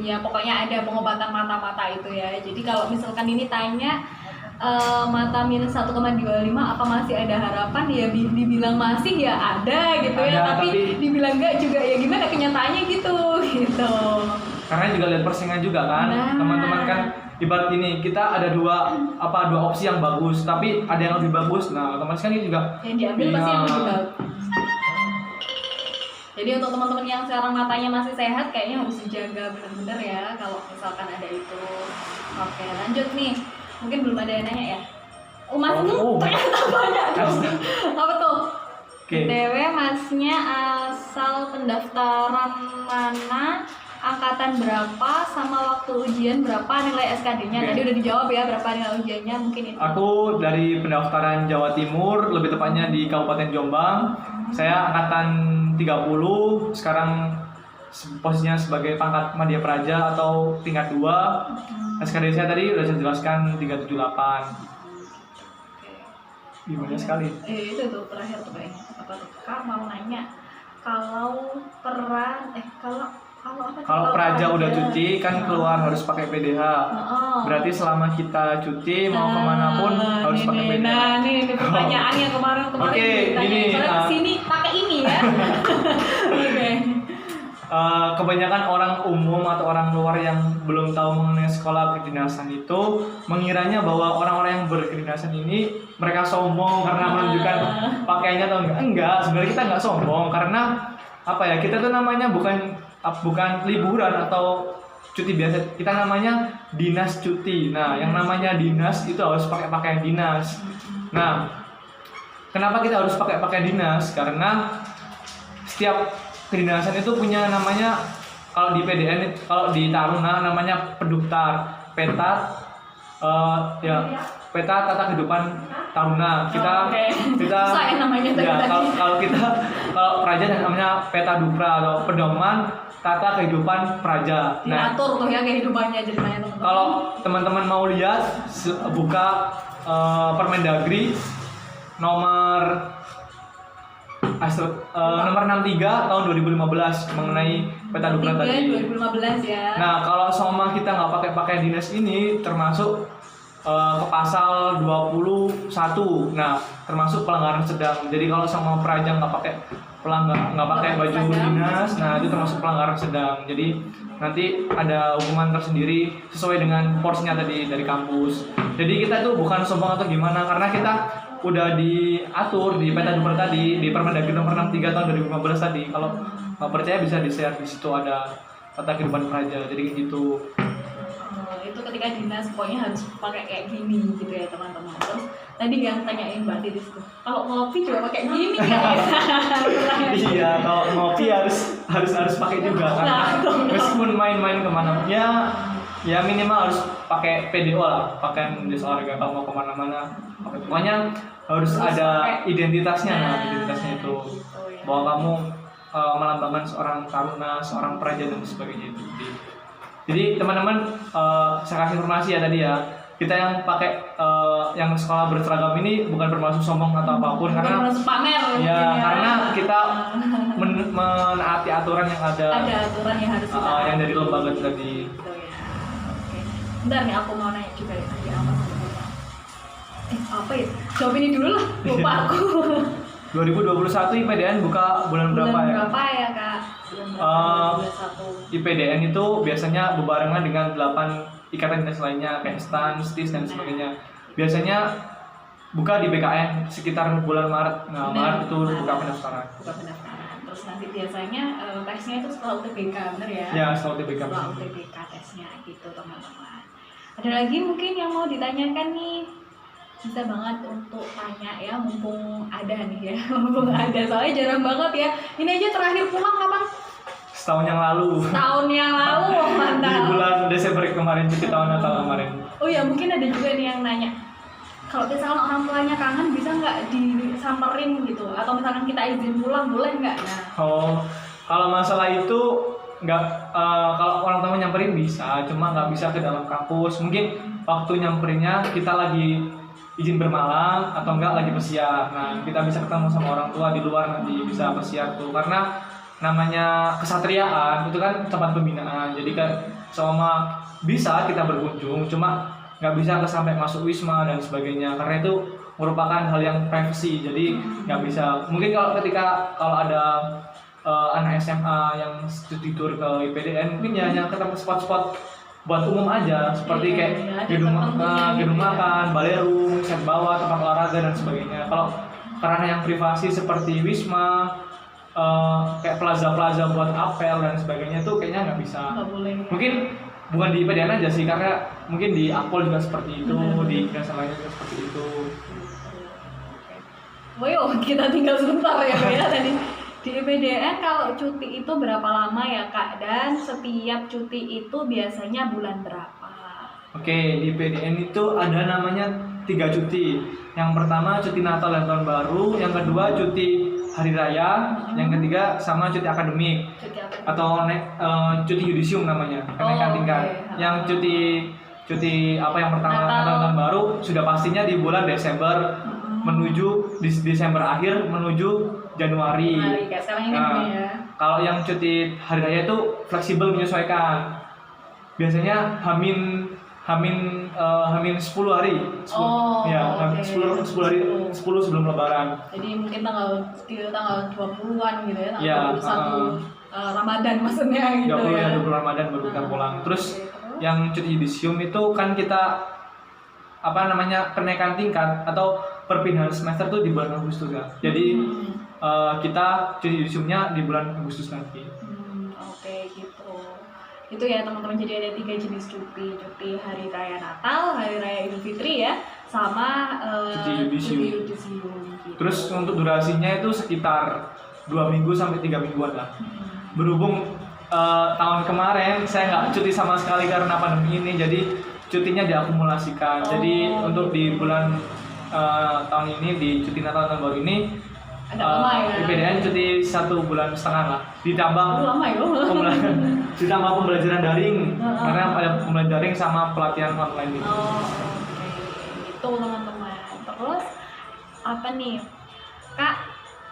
Ya pokoknya ada pengobatan mata-mata itu ya. Jadi kalau misalkan ini tanya mata minus 1,25 apa masih ada harapan, ya dibilang masih ya ada gitu ada, ya, tapi dibilang enggak juga ya gimana kenyataannya gitu. Karena juga lihat persaingan juga kan, teman-teman kan ibarat ini kita ada dua opsi yang bagus, tapi ada yang lebih bagus. Nah otomatis kan ini juga yang diambil pasti yang lebih bagus. Jadi untuk teman-teman yang sekarang matanya masih sehat, kayaknya harus dijaga benar-benar ya kalau misalkan ada itu. Oke lanjut nih, mungkin belum ada yang nanya ya. Mas ternyata banyak dong. Apa tuh? BTW masnya asal pendaftaran mana, angkatan berapa, sama waktu ujian berapa, nilai SKD-nya? Tadi udah dijawab ya, berapa nilai ujiannya mungkin itu. Aku dari pendaftaran Jawa Timur, lebih tepatnya di Kabupaten Jombang. Saya angkatan 30, sekarang posisinya sebagai pangkat Madya Praja atau tingkat 2. SKD saya tadi udah saya jelaskan 378. Gimana sekali? Itu tuh terakhir tuh kayaknya. Apa tuh? Kak mau nanya, kalau peran kalau Kalau praja udah cuti kan keluar harus pakai PDH. Berarti selama kita cuti mau kemana pun harus pakai PDH. Nah, ini pertanyaan yang kemarin Oke, gini. Sini pakai ini ya. Oke. Kebanyakan orang umum atau orang luar yang belum tahu mengenai sekolah kedinasan itu mengiranya bahwa orang-orang yang berkedinasan ini mereka sombong karena menunjukkan pakaiannya atau enggak. Sebenarnya kita enggak sombong karena apa ya, kita tuh namanya bukan liburan atau cuti biasa, kita namanya dinas cuti. Nah, yang namanya dinas itu harus pakai pakaian dinas. Nah, kenapa kita harus pakai pakaian dinas? Karena setiap kedinasan itu punya namanya, kalau di PDN, kalau di Taruna namanya peduktar, peta tata kehidupan Taruna. Kita saya namanya ya, kalau praja namanya peta dupra atau pedoman tata kehidupan praja. Nah, diatur tuh ya kehidupannya ceritanya teman-teman. kalau teman-teman mau lihat, buka Permendagri nomor 63 tahun 2015 mengenai peta dupra tadi. 2015 ya. Nah, kalau sama kita nggak pakai pakaian dinas ini termasuk ke pasal 21. Nah, termasuk pelanggaran sedang. Jadi kalau sama praja nggak pakai baju dinas, nah itu termasuk pelanggaran sedang. Jadi nanti ada hukuman tersendiri sesuai dengan porsinya tadi dari kampus. Jadi kita itu bukan sombong atau gimana, karena kita udah diatur di peta dupra tadi, di Permendagri nomor 63 tahun 2015 tadi. Kalau nggak percaya bisa di-share, di situ ada tata kehidupan praja. Jadi gitu. Itu ketika dinas pokoknya harus pakai kayak gini gitu ya teman-teman. Terus tadi yang tanyain Mbak Titis tuh, kalau ngopi juga pakai gini nggak ya? Iya, kalau ngopi harus pakai juga kan. Meskipun main-main kemana ya minimal harus pakai PDO lah, pakaian desa olahraga. Kalau mau kemana-mana pokoknya harus ada identitasnya. Nah, identitasnya itu bahwa kamu melambangkan seorang Taruna, seorang praja dan sebagainya itu. Jadi teman-teman, saya kasih informasi ya tadi ya, kita yang pakai yang sekolah berseragam ini bukan bermaksud sombong atau apapun, karena pamer ya, karena kita menaati aturan yang ada aturan yang harus kita yang dari lembaga tadi. gitu ya. Oke. Bentar nih, aku mau nanya juga ya tadi apa ya? Jawab ini dulu lah, lupa aku. 2021 IPDN buka bulan berapa ya? Berapa ya Kak? IPDN itu biasanya bebarengan dengan 8 ikatan dinas lainnya kayak STAN, STIS dan sebagainya. Biasanya buka di BKN sekitar bulan Maret. Nah, Maret itu buka pendaftaran. Terus nanti biasanya tesnya itu setelah UTBK, bener ya? Ya, setelah UTBK. Setelah UTBK tesnya gitu teman-teman. Ada lagi mungkin yang mau ditanyakan nih? Bisa banget untuk tanya ya, mumpung ada nih ya. Mumpung ada, soalnya jarang banget ya. Ini aja terakhir pulang kapan? Setahun yang lalu. Tahun yang lalu, mantap. Di bulan Desember kemarin, cuti tahun Natal kemarin. Oh ya, mungkin ada juga nih yang nanya, kalau misalkan orang tuanya kangen bisa nggak disamperin gitu, atau misalkan kita izin pulang boleh nggak? Nah, kalau masalah itu nggak, kalau orang tua nyamperin bisa, cuma nggak bisa ke dalam kampus. Mungkin waktu nyamperinnya kita lagi izin bermalam atau enggak lagi pesiar. Nah, kita bisa ketemu sama orang tua di luar, nanti bisa pesiar tuh, karena namanya kesatriaan itu kan tempat pembinaan. Jadi kan sama bisa kita berkunjung, cuma nggak bisa sampai masuk wisma dan sebagainya, karena itu merupakan hal yang privacy. Jadi nggak bisa. Mungkin kalau ada anak SMA yang studi tour ke IPDN, mungkin ya hanya ketemu spot-spot buat umum aja, seperti kayak gedung makan, balerung, set bawah, tempat olahraga dan sebagainya. Kalau karena yang privasi seperti wisma, kayak plaza-plaza buat apel dan sebagainya itu kayaknya nggak bisa. nggak boleh. Mungkin bukan di IPDN aja sih, karena mungkin di Akpol juga seperti itu, di dinas lainnya juga seperti itu. Woyo, kita tinggal sebentar ya Kak ya tadi. Di IPDN kalau cuti itu berapa lama ya Kak? Dan setiap cuti itu biasanya bulan berapa? Oke, di IPDN itu ada namanya 3 cuti. Yang pertama cuti Natal dan Tahun Baru, yang kedua cuti Hari Raya, yang ketiga sama cuti akademik atau cuti yudisium namanya, kenaikan tingkat. Okay. Yang cuti apa yang pertama Natal dan Tahun Baru sudah pastinya di bulan Desember menuju di Desember akhir menuju Januari. Kayak sekarang ini ya. Kalau yang cuti hari raya itu fleksibel menyesuaikan. Biasanya hamin 10 hari. 10, ya, oke. 10 hari 10 sebelum lebaran. Jadi mungkin tanggal 20-an gitu ya, Ya, tanggal 21 Ramadan maksudnya gitu 20 ya. ya 20 Ramadan baru kita pulang. Terus Oke, yang cuti yudisium itu kan kita kenaikan tingkat atau perpindahan semester tuh di bulan Agustus ya. Jadi kita cuti yudisiumnya di bulan Agustus nanti. Oke, gitu. Itu ya teman-teman, jadi ada 3 jenis cuti hari raya Natal, hari raya Idul Fitri ya, sama Cuti yudisium. gitu. Terus untuk durasinya itu sekitar 2 minggu sampai 3 mingguan lah. Berhubung tahun kemarin saya nggak cuti sama sekali karena pandemi ini, jadi cutinya diakumulasikan. Jadi untuk di bulan tahun ini, di cuti Natal tahun baru ini, Agak lama ya. IPDN cuti 1,5 bulan lah. Ditambah Lama ya. ditambah pembelajaran daring, karena ada pembelajaran daring sama pelatihan online itu. Oke. Itu teman-teman. Terus apa nih? Kak,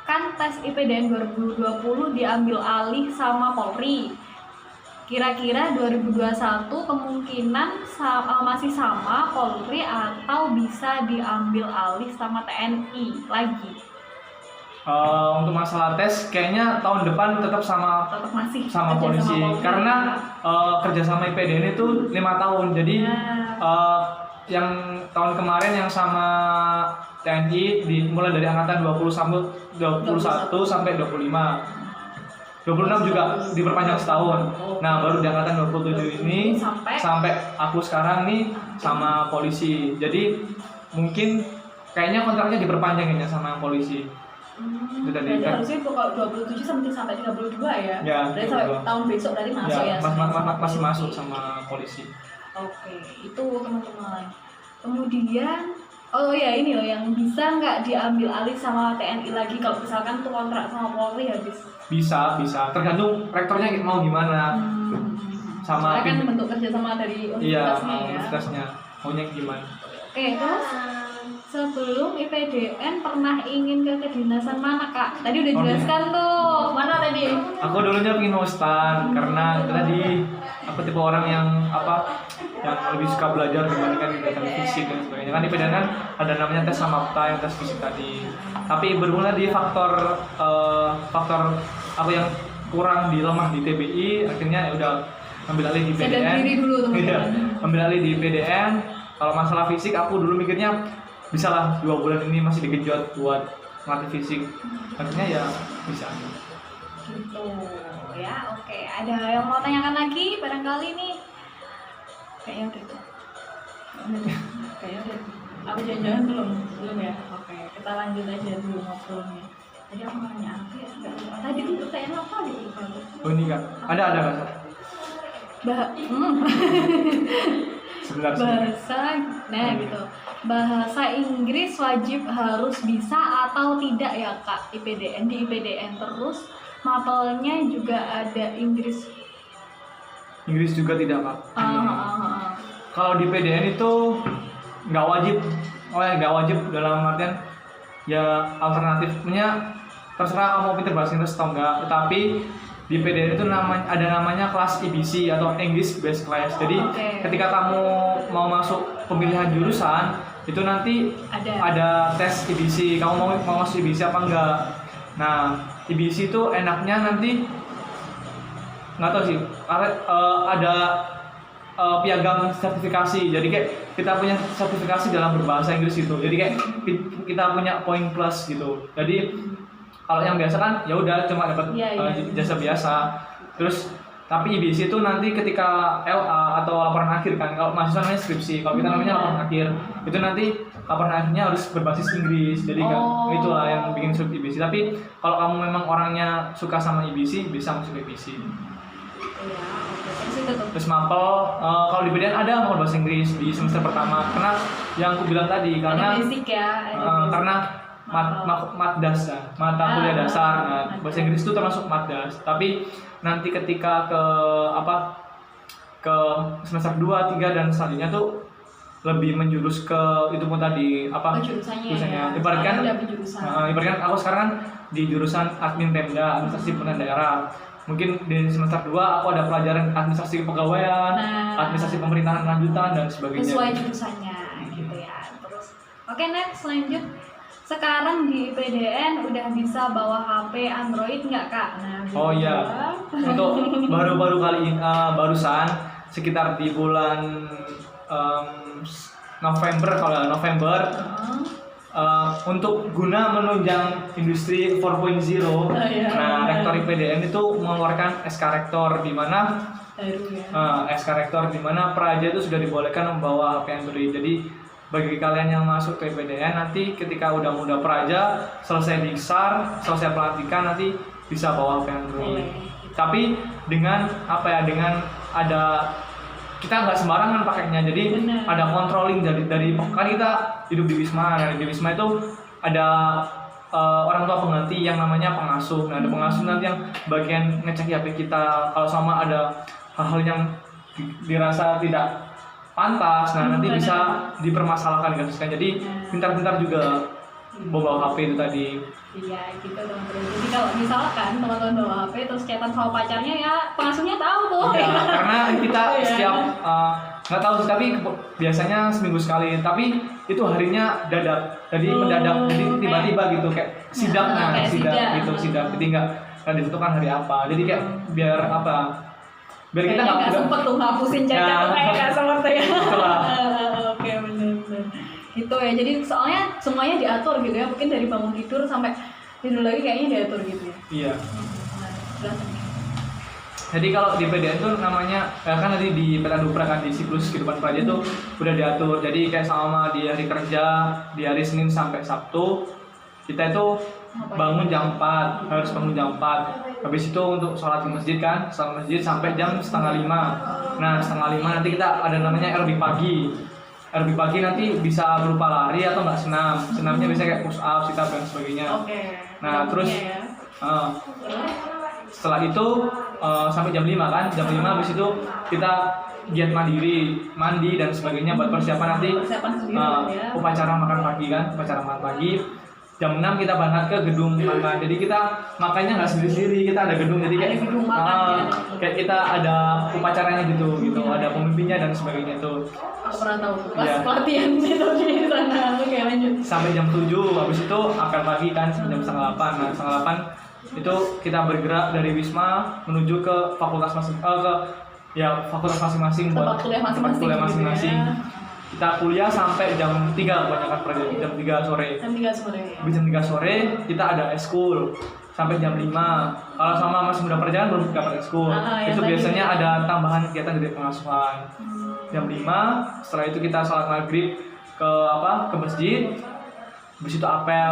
kan tes IPDN 2020 diambil alih sama Polri. Kira-kira 2021 kemungkinan masih sama Polri atau bisa diambil alih sama TNI lagi? Untuk masalah tes, kayaknya tahun depan tetap masih sama polisi, karena kerjasama IPDN itu 5 tahun. Jadi yang tahun kemarin yang sama TNI mulai dari angkatan 21 sampai 25. 26 juga diperpanjang setahun. Nah, baru di angkatan 27 ini sampai aku sekarang nih sama polisi. Jadi mungkin kayaknya kontraknya diperpanjang ya sama polisi. Berarti harusnya pokok 27 sampai 32 ya? Ya, berarti sampai tahun besok berarti masuk ya? Masih masuk sama polisi. Oke, itu teman-teman. Kemudian, ini loh, yang bisa nggak diambil alih sama TNI lagi kalau misalkan tuh kontrak sama Polri habis? Bisa, tergantung rektornya mau gimana. Sama kan bentuk kerjasama dari universitasnya ya? Universitasnya maunya gimana. Oke, terus sebelum IPDN pernah ingin ke kedinasan mana, Kak? Tadi udah jelaskan tuh. Mana tadi? Aku dulunya pengen Ustan karena tadi aku tipe orang yang lebih suka belajar dibandingkan kegiatan fisik dan sebagainya. Kan IPDN kan ada namanya tes samapta, yang tes fisik tadi. Tapi berhubung di faktor aku yang kurang lemah di TBI, akhirnya ya udah ambil alih di IPDN. Sadar diri dulu, teman-teman. Iya, ambil alih di IPDN. Kalau masalah fisik, aku dulu mikirnya bisa lah 2 bulan ini masih digenjot buat ngelatih fisik. Akhirnya ya bisa. Gitu ya, oke. Ada yang mau tanyakan lagi barangkali nih? Kayaknya udah tuh. Kayaknya udah. Aku jangan-jangan belum ya. Oke, kita lanjut aja dulu ngobrolnya. Tadi aku mau nanya apa ya? Tadi tuh pertanyaan apa gitu kan? Oh ini Kak, ada Kak? Bahasa, gitu. Bahasa Inggris wajib harus bisa atau tidak ya Kak? IPDN di IPDN terus mapelnya juga ada Inggris juga tidak Kak. Kalau di IPDN itu nggak wajib dalam artian ya alternatifnya terserah kamu pinter bahasa Inggris atau enggak. Tetapi di IPDN itu ada namanya kelas EBC atau English Base Class. Jadi ketika kamu mau masuk pemilihan jurusan itu nanti ada tes EBC. Kamu mau masuk EBC apa enggak? Nah, EBC itu enaknya nanti nggak tahu sih. Ada piagam sertifikasi. Jadi kayak kita punya sertifikasi dalam berbahasa Inggris itu. Jadi kayak kita punya poin plus gitu. Jadi kalau yang biasa kan ya udah cuma dapat jasa biasa. Terus tapi IBC itu nanti ketika LA atau laporan akhir kan, kalau mahasiswa namanya skripsi, kalau kita namanya laporan akhir, itu nanti laporan akhirnya harus berbasis Inggris. Jadi kan itulah yang bikin sulit IBC. Tapi kalau kamu memang orangnya suka sama IBC, bisa masuk IBC. Terus mapel, kalau di IPDN ada mapel bahasa Inggris di semester pertama. Karena yang aku bilang tadi, karena karena matdas ya, mata kuliah dasar. Nah, bahasa Inggris itu termasuk matdas. Tapi nanti ketika ke semester 2, 3 dan selanjutnya tuh lebih menjurus ke itu pun tadi apa jurusannya jurusannya. ya. Ibaratkan Udah penjurusan. ibaratkan aku sekarang kan di jurusan admin Pemda, administrasi pemerintahan daerah. Mungkin di semester 2 aku ada pelajaran administrasi kepegawaian, administrasi pemerintahan lanjutan dan sebagainya. Sesuai jurusannya gitu ya. Terus oke, next lanjut. Sekarang di IPDN udah bisa bawa HP Android nggak Kak? Nah, oh iya. Untuk baru-baru kali ini barusan sekitar di bulan November untuk guna menunjang industri 4.0 nah rektor IPDN itu mengeluarkan SK Rektor di mana SK Rektor di mana praja itu sudah dibolehkan membawa HP Android. Jadi bagi kalian yang masuk ke IPDN nanti ketika udah muda praja selesai diksar, selesai pelantikan nanti bisa bawa HP Android. Tapi dengan dengan ada kita nggak sembarangan pakainya, jadi ada controlling dari kan kita hidup di Wisma. Nah, di Wisma itu ada orang tua pengganti yang namanya pengasuh. Nah, ada pengasuh nanti yang bagian ngecek HP kita kalau sama ada hal-hal yang dirasa tidak pantas. Nah, nanti bisa dipermasalahkan kan. Jadi pintar-pintar juga bawa HP itu tadi. Iya gitu teman-teman. Jadi kalau misalkan teman-teman bawa HP terus chatan sama pacarnya ya pengasuhnya tahu tuh. Iya, karena kita setiap nggak tahu sih, tapi biasanya seminggu sekali. Tapi itu harinya dadak, jadi mendadak, jadi tiba-tiba gitu kayak sidak sidak. Jadi nggak ditentukan hari apa. Jadi kayak biar kita nggak sempet tuh ngapusin cacat kayak nggak sempet ya. Oke, benar. Gitu ya, jadi soalnya semuanya diatur gitu ya, mungkin dari bangun tidur sampai tidur lagi kayaknya diatur gitu ya. Iya. Jadi kalau di PDN tuh namanya kan tadi di peta dupra kan di siklus kehidupan praja tuh udah diatur. Jadi kayak sama di hari kerja, di hari Senin sampai Sabtu kita itu bangun jam 4, harus bangun jam 4. Habis itu untuk sholat di masjid kan, sholat masjid sampai jam 4:30. Nah, 4:30 nanti kita ada namanya aerobik pagi. Aerobik pagi nanti bisa berupa lari atau nggak senam. Senamnya bisa kayak push up, sit up dan sebagainya. Nah, terus setelah itu sampai jam 5 kan. Jam 5 habis itu kita giat mandi dan sebagainya buat persiapan nanti upacara makan pagi kan, upacara makan pagi. Jam 6 kita berangkat ke gedung makan. Jadi kita makannya nggak sendiri-sendiri, kita ada gedung. Jadi kayak kayak kita ada upacaranya gitu, ada pemimpinnya dan sebagainya itu. Aku pernah tahu tuh pas pelatihan itu di sana. Oke, lanjut. Sampai jam 7, habis itu apel pagi kan sampai jam 7:30. Nah, 7:30 itu kita bergerak dari Wisma menuju ke fakultas fakultas masing-masing buat tempat kuliah masing-masing. Kita kuliah sampai jam 3 kebanyakan jam 3 sore. Habis jam 3 sore kita ada eskul sampai jam 5. Kalau sama masih muda perjalanan belum dapat eskul. Itu biasanya ada tambahan kegiatan dari pengasuhan. Jam 5, setelah itu kita sholat maghrib ke masjid. Habis itu apel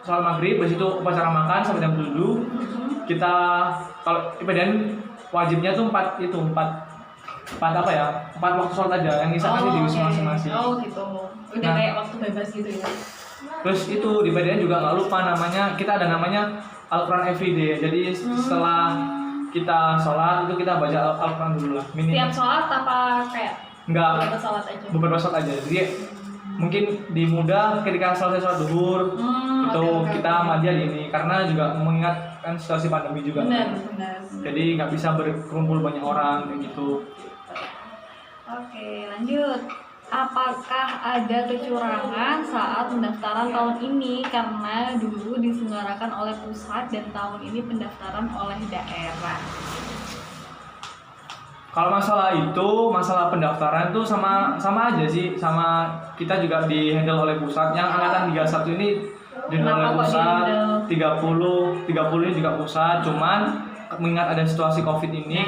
sholat maghrib, habis itu upacara makan sampai jam 7. Kita kalau IPDN wajibnya tuh 4 waktu sholat aja, yang bisa nanti di Wisma masing-masing. Oh gitu, udah kayak waktu bebas gitu ya. Terus itu di PDN juga nggak lupa kita ada namanya Al-Quran Everyday. Jadi setelah kita sholat itu kita baca Al-Quran dulu lah. Setiap sholat apa kayak? Enggak, beberapa sholat aja. Jadi mungkin di muda ketika selesai sholat duhur kita madiah ini karena juga mengingatkan situasi pandemi juga. Benar. Jadi nggak bisa berkumpul banyak orang kayak gitu. Oke, lanjut. Apakah ada kecurangan saat pendaftaran tahun ini karena dulu diselenggarakan oleh pusat dan tahun ini pendaftaran oleh daerah? Kalau masalah pendaftaran itu sama aja sih, sama kita juga di-handle oleh pusat. Yang angkatan 31 ini di-handle oleh pusat, 30 ini juga pusat. Cuman mengingat ada situasi Covid ini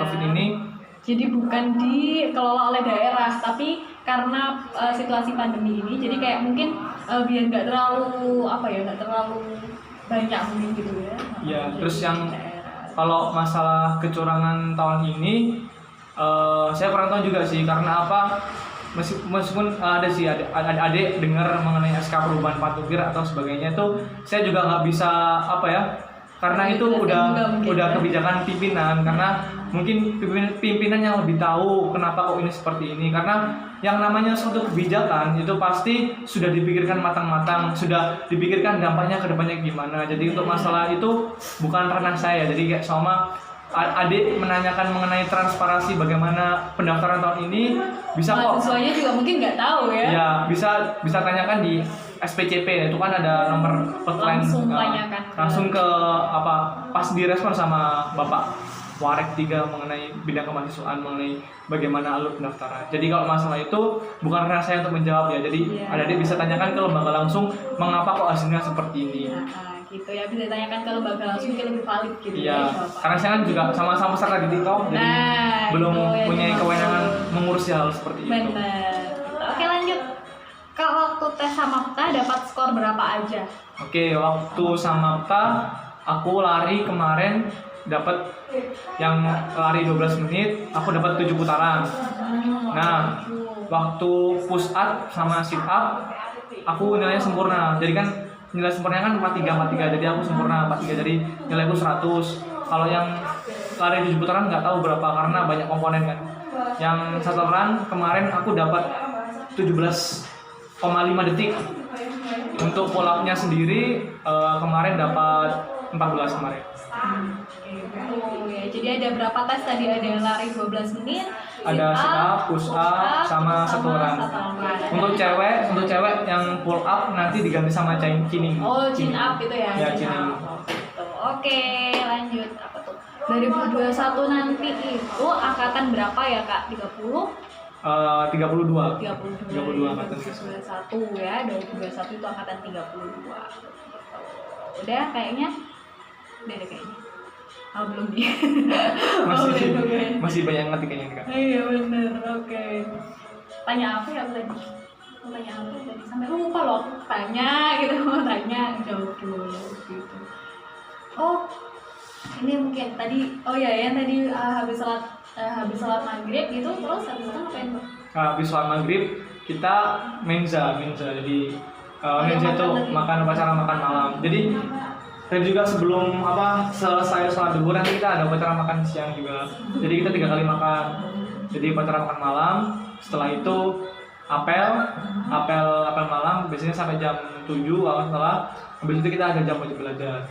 Covid ini jadi bukan dikelola oleh daerah, tapi karena situasi pandemi ini, jadi kayak mungkin biar nggak terlalu banyak mungkin gitu ya. Iya, terus yang kalau masalah kecurangan tahun ini, saya kurang tahu juga sih karena apa. Meskipun ada sih adik dengar mengenai SK perubahan patukir atau sebagainya itu, saya juga nggak bisa karena itu udah kebijakan pimpinan karena mungkin pimpinan yang lebih tahu kenapa kok ini seperti ini, karena yang namanya suatu kebijakan itu pasti sudah dipikirkan matang-matang, sudah dipikirkan dampaknya ke depannya gimana. Jadi untuk masalah itu bukan ranah saya. Jadi kayak sama adik menanyakan mengenai transparansi bagaimana pendaftaran tahun ini, bisa kok. Mahasiswanya juga mungkin nggak tahu ya. Ya, bisa tanyakan di SPCP, itu kan ada nomor hotline. Langsung ke apa, pas direspon sama Bapak Warek 3 mengenai bidang kemahasiswaan, mengenai bagaimana alur pendaftaran. Jadi kalau masalah itu bukan karena saya untuk menjawab ya. Jadi adik bisa tanyakan ke lembaga langsung mengapa kok hasilnya seperti ini. Gitu ya, bisa ditanyakan ke lembaga langsung mungkin lebih valid gitu ya. Karena saya kan juga sama-sama peserta di TikTok, jadi belum punya kewenangan mengurusi hal seperti itu. Benar. Oke, lanjut. Kak, waktu tes Samapta dapat skor berapa aja? Oke, waktu Samapta aku lari kemarin dapat yang lari 12 menit, aku dapat 7 putaran. Nah, waktu push up sama sit up aku nilainya sempurna. Jadi kan nilai sempurnanya kan 43, jadi aku sempurna 43, jadi nilaiku 100. Kalau yang lari 7 putaran nggak tahu berapa karena banyak komponen kan. Yang satu run kemarin aku dapat 17,5 detik. Untuk pull up-nya sendiri kemarin dapat 14 kemarin. Ya, jadi ada berapa tes tadi? Ada lari 12 menit, ada sit up, push up, sama satu run. Untuk cewek yang pull up nanti diganti sama chin. Oh, chin up itu ya? Ya, chin up. Oke, lanjut. Apa tuh? 2021 nanti itu angkatan berapa ya, Kak? 30? 32 angkatan 2021 ya. 2021 itu angkatan 32. Udah kayaknya. Belum dia. masih banyak ngetik kayaknya Kak. Iya bener, oke. Tanya apa ya tadi? Tanya apa tadi? Sampai lupa loh. Tanya gitu, mau tanya jawab dulu gitu. Oh, ini mungkin tadi. Oh ya, yang tadi habis sholat maghrib gitu, terus habis itu ngapain? Habis sholat maghrib kita menza. Jadi menza itu upacara makan malam. Jadi dan juga sebelum selesai sholat zuhur nanti kita ada upacara makan siang juga. Jadi kita 3 kali makan. Jadi upacara makan malam. Setelah itu apel malam biasanya sampai jam 7 setelah. Habis itu kita ada jam wajib belajar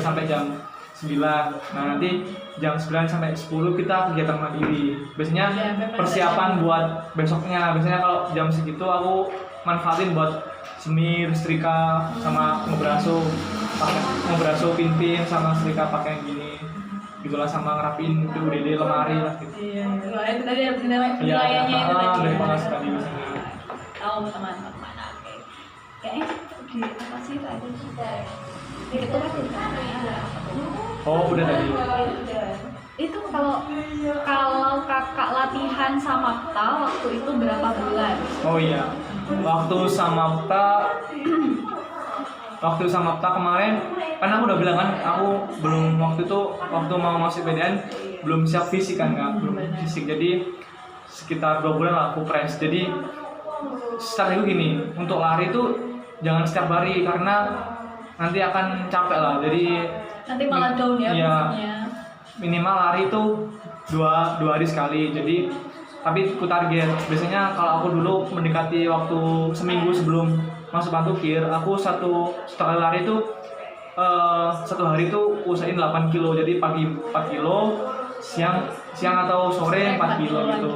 sampai jam 9. Nah nanti jam 9 sampai 10 kita kegiatan mandiri. Biasanya persiapan buat besoknya. Biasanya kalau jam segitu aku manfaatin buat semir, setrika, sama ngebraso pintin sama setrika pakai yang gini gitulah, sama ngerapiin itu UDD lemari lah gitu. Iya, itu tadi penilaiannya itu tadi. Dari pengas tadi biasanya. Tahu teman-teman. Oke. Kayaknya di apa sih tadi kita itu kan Oh, udah tadi. Itu kalau kakak latihan Samapta waktu itu berapa bulan? Oh iya. Waktu Samapta kemarin kan aku udah bilang kan aku belum waktu mau masuk PDN belum siap fisik kan Kak, belum fisik. Jadi sekitar 2 bulan lah aku press. Jadi start itu gini, untuk lari itu jangan setiap hari karena nanti akan capek lah. Jadi nanti malah down ya fisiknya. Minimal lari itu 2 hari sekali. Jadi tapi ku target. Biasanya kalau aku dulu mendekati waktu seminggu sebelum masuk Pantukir, aku satu kali lari itu satu hari itu usahain 8 kilo. Jadi pagi 4 kilo, siang atau sore 4 kilo gitu.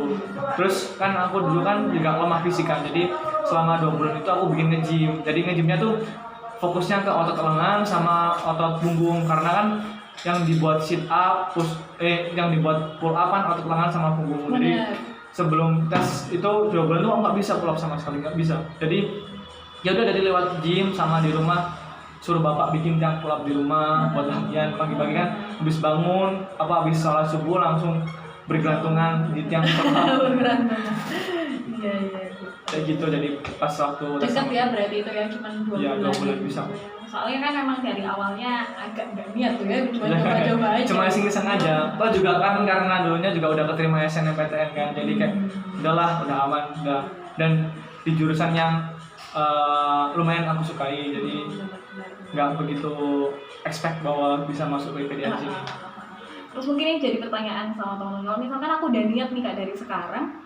Terus kan aku dulu kan juga lemah fisik kan. Jadi selama 2 bulan itu aku bikin nge-gym. Jadi nge-gymnya tuh fokusnya ke otot lengan sama otot punggung, karena kan yang dibuat sit up, yang dibuat pull up kan otot lengan sama punggung. Jadi sebelum tes itu 2 bulan tuh aku nggak bisa pull up sama sekali, nggak bisa. Jadi ya udah dari lewat gym sama di rumah suruh bapak bikin tiang pull up di rumah buat latihan pagi-pagi kan. Habis bangun habis sholat subuh langsung bergelantungan di tiang pull up. Iya. Kayak gitu. Jadi pas waktu dekat ya berarti itu ya cuma 2 bulan. Iya 2 bulan bisa. Soalnya kan memang dari awalnya agak nggak niat tuh ya, coba-coba aja. Cuma iseng-iseng aja. Toh juga kan karena dulunya juga udah keterima SNMPTN kan, jadi kayak udah aman, udah. Dan di jurusan yang lumayan aku sukai, jadi nggak begitu expect bahwa bisa masuk ke PDN sini. Terus mungkin yang jadi pertanyaan sama teman-teman, kalau misalkan aku udah niat nih Kak dari sekarang,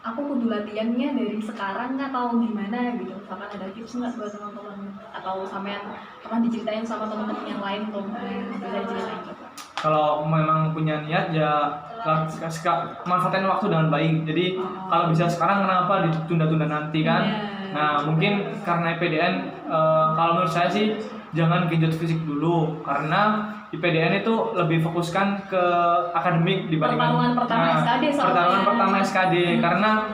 aku kudu latihannya dari sekarang atau gimana gitu, misalkan ada tips nggak buat teman-teman atau sampean pernah diceritain sama teman-teman yang lain tuh, bisa ceritain juga. Kalau memang punya niat ya manfaatin waktu dengan baik. Jadi kalau bisa sekarang kenapa ditunda-tunda nanti kan? Nah mungkin karena IPDN kalau menurut saya sih jangan genjot fisik dulu, karena IPDN itu lebih fokuskan ke akademik dibandingkan pertarungan pertama SKD karena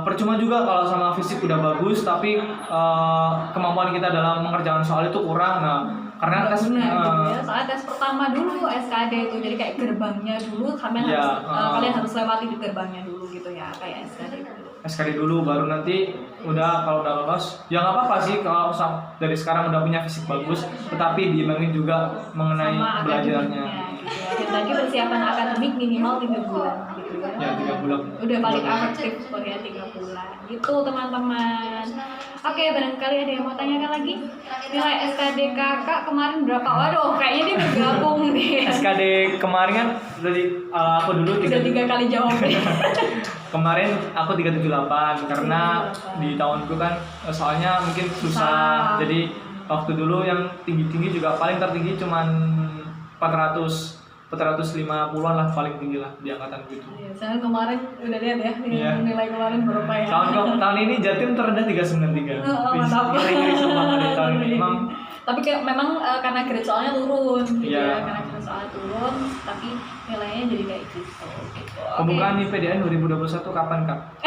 percuma juga kalau sama fisik udah bagus tapi kemampuan kita dalam mengerjakan soal itu kurang. Nah karena tes gitu ya. Soalnya tes pertama dulu SKD itu, jadi kayak gerbangnya dulu kalian harus lewati di gerbangnya dulu gitu ya, kayak SKD dulu baru nanti kalau udah lolos ya nggak apa-apa sih kalau dari sekarang udah punya fisik bagus, tetapi diimbangin juga mengenai sama belajarnya gitu ya. Dan tadi persiapan akademik minimal 3 bulan gitu ya. 3 bulan udah paling efektif ya 3 bulan gitu teman-teman. Oke, barangkali ada yang mau tanyakan lagi? Nilai SKD kakak kemarin berapa? Waduh, kayaknya dia bergabung nih. SKD kemarin kan dari aku dulu udah 3 kali jawab. Kemarin aku 378 karena di tahunku kan soalnya mungkin susah. Jadi waktu dulu yang tinggi-tinggi juga paling tertinggi cuman 450-an lah paling tinggi lah di angkatan gitu. Iya, saya kemarin udah lihat ya nilai kemarin berapa ya. Tahun ini Jatim terendah 393. Mantap. Ngeri semua di tahun ini emang. Tapi memang karena grade soalnya turun gitu ya, karena grade soalnya turun, tapi nilainya jadi kayak gitu. Pembukaan IPDN 2021 kapan Kak?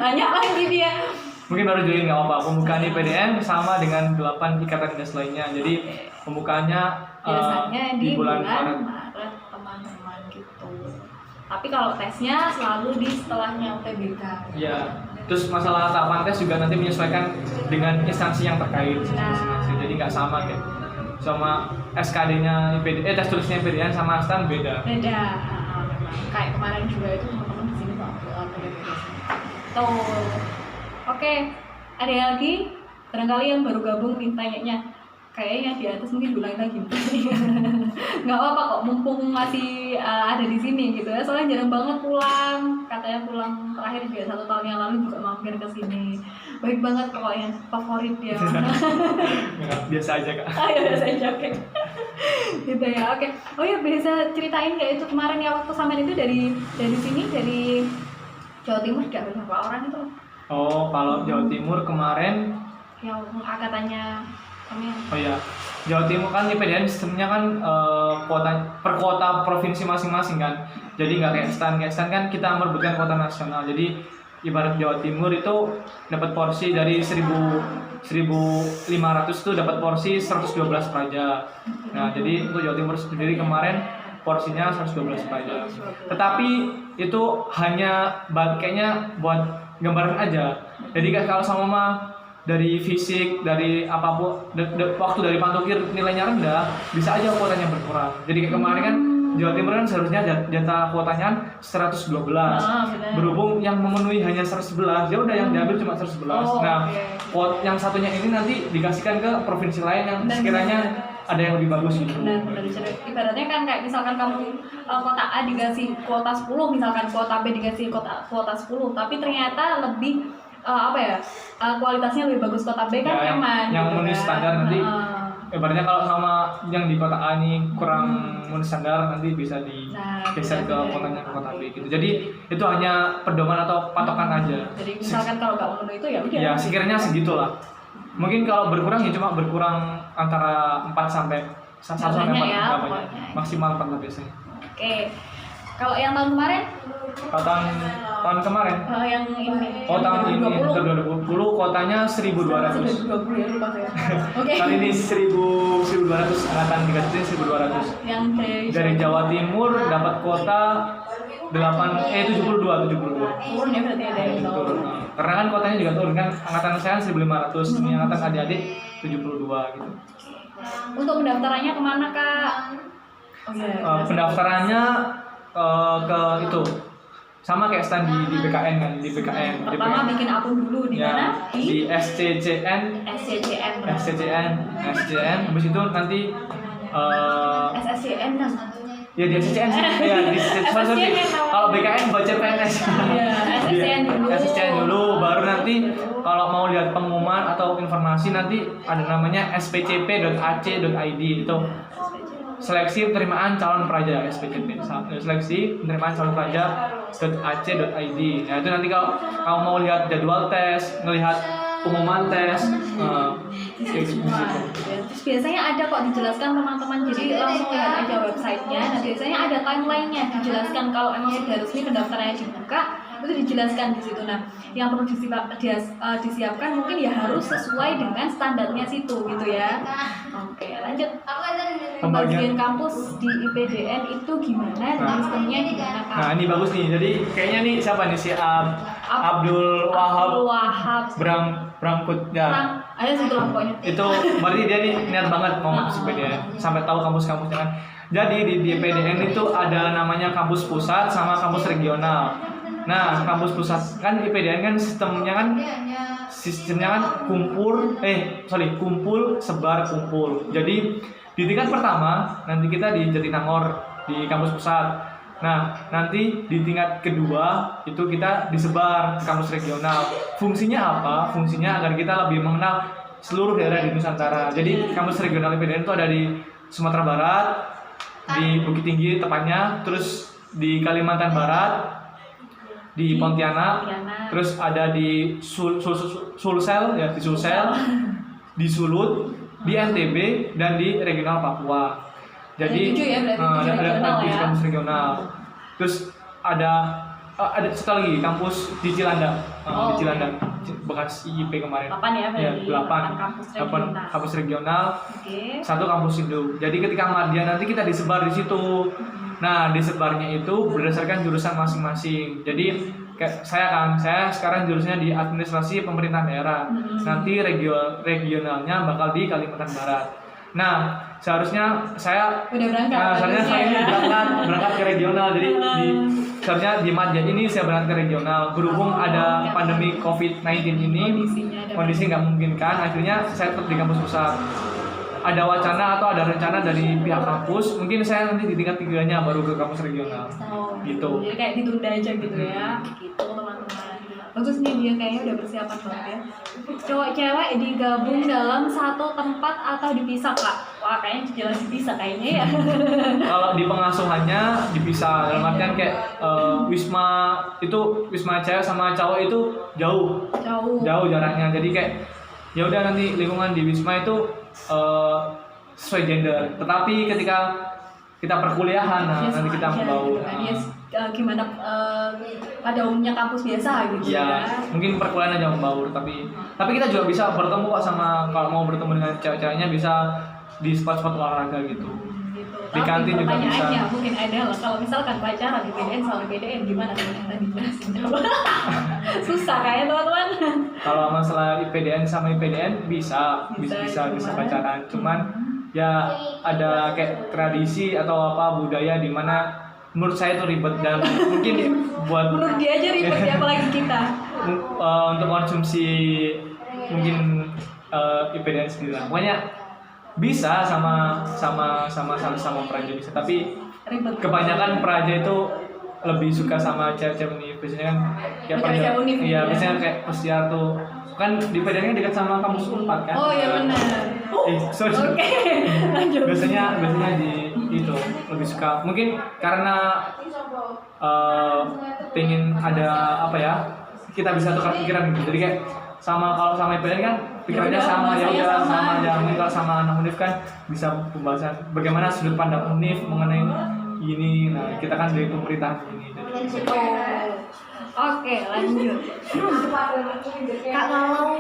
Tanya lagi dia. Mungkin baru join nggak apa-apa. Pembukaan IPDN sama dengan 8 ikatan dinas lainnya. Jadi pembukaannya biasanya di bulan Maret teman-teman gitu. Tapi kalau tesnya selalu di setelahnya UTBK. Iya. Terus masalah tahapan tes juga nanti menyesuaikan dengan instansi yang terkait. Jadi nggak sama gitu. Sama SKD-nya tes tulisnya IPDN sama STAN beda. Kayak kemarin juga itu teman-teman di sini kok tuh. Oke, ada yang lagi? Barangkali yang baru gabung nih tanyanya. Kayaknya di atas mungkin ulang lagi. Nggak apa-apa kok, mumpung masih ada di sini gitu ya. Soalnya jarang banget pulang. Katanya pulang terakhir juga 1 tahun yang lalu juga mampir ke sini. Baik banget pokoknya, favorit dia. Biasa aja Kak. Ya biasa aja, oke. Gitu ya, oke. Oh ya, bisa ceritain nggak itu kemarin ya waktu sampean itu dari sini, dari Jawa Timur tidak berapa orang itu? Oh, kalau Jawa Timur kemarin yang angkatannya kami. Oh iya, Jawa Timur kan IPDN sistemnya kan per kota provinsi masing-masing kan. Jadi nggak kayak STAN kan kita merebutkan kota nasional. Jadi ibarat Jawa Timur itu dapat porsi dari 1.500 itu dapat porsi 112 praja. Nah, jadi untuk Jawa Timur sendiri kemarin porsinya 112 praja. Tetapi itu hanya kayaknya buat gambaran aja. Jadi kalau sama dari fisik, dari apapun, waktu dari pantukir nilainya rendah, bisa aja kuotanya berkurang. Jadi kayak kemarin kan Jawa Timur kan seharusnya jatah kuotanya 112. Berhubung yang memenuhi hanya 111, ya udah yang diambil cuma 111. Nah, yang satunya ini nanti dikasihkan ke provinsi lain yang sekiranya ada yang lebih bagus gitu. Ibaratnya kan kayak misalkan kamu kota A dikasih kuota 10, misalkan kuota B dikasih kuota 10, tapi ternyata lebih kualitasnya lebih bagus kota B kan yang gitu memenuhi standar nanti. Ibaratnya kalau sama yang di kota A ini kurang memenuhi standar, nanti bisa digeser ke kotanya ke kota B gitu. Jadi itu hanya pedoman atau patokan aja. Jadi misalkan kalau nggak memenuhi itu ya udah. Ya sekiranya segitulah. Mungkin kalau berkurang ya cuma berkurang antara 4 sampai 1 sampai 4 ya, maksimal 4 lah biasanya. Oke. Kalau yang tahun kemarin? Tahun kemarin? Yang ini. Oh, tahun ini 2020 kotanya 1.200. 1.020 ya, lupa saya. Oke. Kali ini 1.200 angkatan dikasih 1.200. Yang dari Jawa Timur dapat kuota 72. Turun ya berarti ada yang turun. Karena kan kotanya juga turun kan, angkatan saya 1.500, ini angkatan adik-adik 72 gitu. Untuk pendaftarannya kemana Kak? Pendaftarannya ke itu sama kayak stand di BKN kan, di BKN. Pertama bikin akun dulu di mana? Di SCCN. Habis itu nanti SSCN kan? Ya di SSCN sih, ya di sorry. Kalau BKN baca PNS. Iya, SSCN dulu. SSCN dulu, baru nanti kalau mau lihat pengumuman atau informasi nanti ada namanya spcp.ac.id itu seleksi penerimaan calon praja SPCP, seleksi penerimaan calon praja .ac.id. Nah itu nanti kalau kamu mau lihat jadwal tes, ngelihat pengumuman tes, Terus biasanya ada kok dijelaskan teman-teman, jadi langsung lihat aja websitenya. Nah biasanya ada timelinenya dijelaskan kalau emang sudah resmi pendaftarannya dibuka, itu dijelaskan di situ. Nah yang perlu disiapkan mungkin ya harus sesuai dengan standarnya situ gitu ya. Oke lanjut. Pembagian kampus di IPDN itu gimana dan sistemnya gimana Kak? Nah ini bagus nih, jadi kayaknya nih siapa nih si Abdul Wahab Bramkut ya. Ayo situ lah pokoknya. Itu berarti dia nih niat banget mau masuk IPDN sampai tahu kampus-kampusnya kan. Jadi di IPDN itu ada namanya kampus pusat sama kampus regional. Nah kampus pusat kan IPDN kan sistemnya kan kumpul sebar kumpul. Jadi di tingkat pertama nanti kita di Jatinangor di kampus pusat. Nah nanti di tingkat kedua itu kita disebar ke kampus regional. Fungsinya apa? Fungsinya agar kita lebih mengenal seluruh daerah di Nusantara. Jadi kampus regional IPDN itu ada di Sumatera Barat, di Bukit Tinggi tepatnya, terus di Kalimantan Barat, di Pontianak, terus ada di Sulsel ya, di Sulsel, di Sulut, di NTB dan di regional Papua. Jadi ada kampus regional. Terus ada sekali lagi kampus di Cilandak, di Cilandak bekas IIP kemarin. 8 ya, 8 kampus regional. Okay. 1 kampus induk. Jadi ketika madya nanti kita disebar di situ. Nah, disebarnya itu berdasarkan jurusan masing-masing. Jadi saya sekarang jurusannya di administrasi pemerintahan daerah. Nanti regionalnya bakal di Kalimantan Barat. Nah, seharusnya saya udah berangkat. Nah, seharusnya saya ini berangkat ke regional. Jadi seharusnya di madya ini saya berangkat ke regional. Berhubung ada pandemi COVID-19 ini, kondisi nggak memungkinkan. Akhirnya saya tetap di kampus pusat. Ada wacana atau ada rencana dari pihak kampus, mungkin saya nanti di tingkat 3-nya baru ke kampus regional. Gitu. Jadi kayak ditunda aja gitu ya. Gitu teman-teman. Bagus nih, dia kayaknya udah persiapan banget ya. Cowok cewek digabung dalam satu tempat atau dipisah Kak? Wah kayaknya jelas dipisah kayaknya ya. Kalau di pengasuhannya dipisah, dalam artian kayak wisma cewek sama cowok itu jauh jaraknya. Jadi kayak ya udah nanti lingkungan di wisma itu sesuai gender. Tetapi ketika kita perkuliahan, nanti kita membaur. Gimana pada umumnya kampus biasa gitu ya. Mungkin perkuliahan aja membaur, tapi kita juga bisa bertemu kok sama, kalau mau bertemu dengan cewek-ceweknya bisa di spot-spot olahraga gitu. Di kantin juga bisa. Mungkin ada lah kalau misalkan pacaran di PDN sama PDN gimana tadi jelasin coba. Susah kayaknya teman-teman. Kalau masalah IPDN sama IPDN bisa pacaran, cuman ya ada kayak tradisi atau apa budaya di mana menurut saya itu ribet dan mungkin buat menurut dia aja ribet ya apalagi kita untuk konsumsi mungkin IPDN sendiri lah. Pokoknya bisa sama praja bisa, tapi ribet. Kebanyakan praja itu lebih suka sama cewek-cewek univ. Biasanya kan kayak biasanya kayak pesiar tuh kan di IPDN dekat sama kampus Unpad kan. Oh iya benar. Sorry. Oke. Lanjut. Biasanya di itu lebih suka, mungkin karena pengen ada apa ya, kita bisa tukar pikiran gitu. Jadi kayak kalau sama IPDN kan pikirannya sama aja. Mungkin kalau sama anak univ kan bisa pembahasan bagaimana sudut pandang univ mengenai ini. Nah kita kan dari pemerintahan ini. Oke, lanjut. Kak, kalau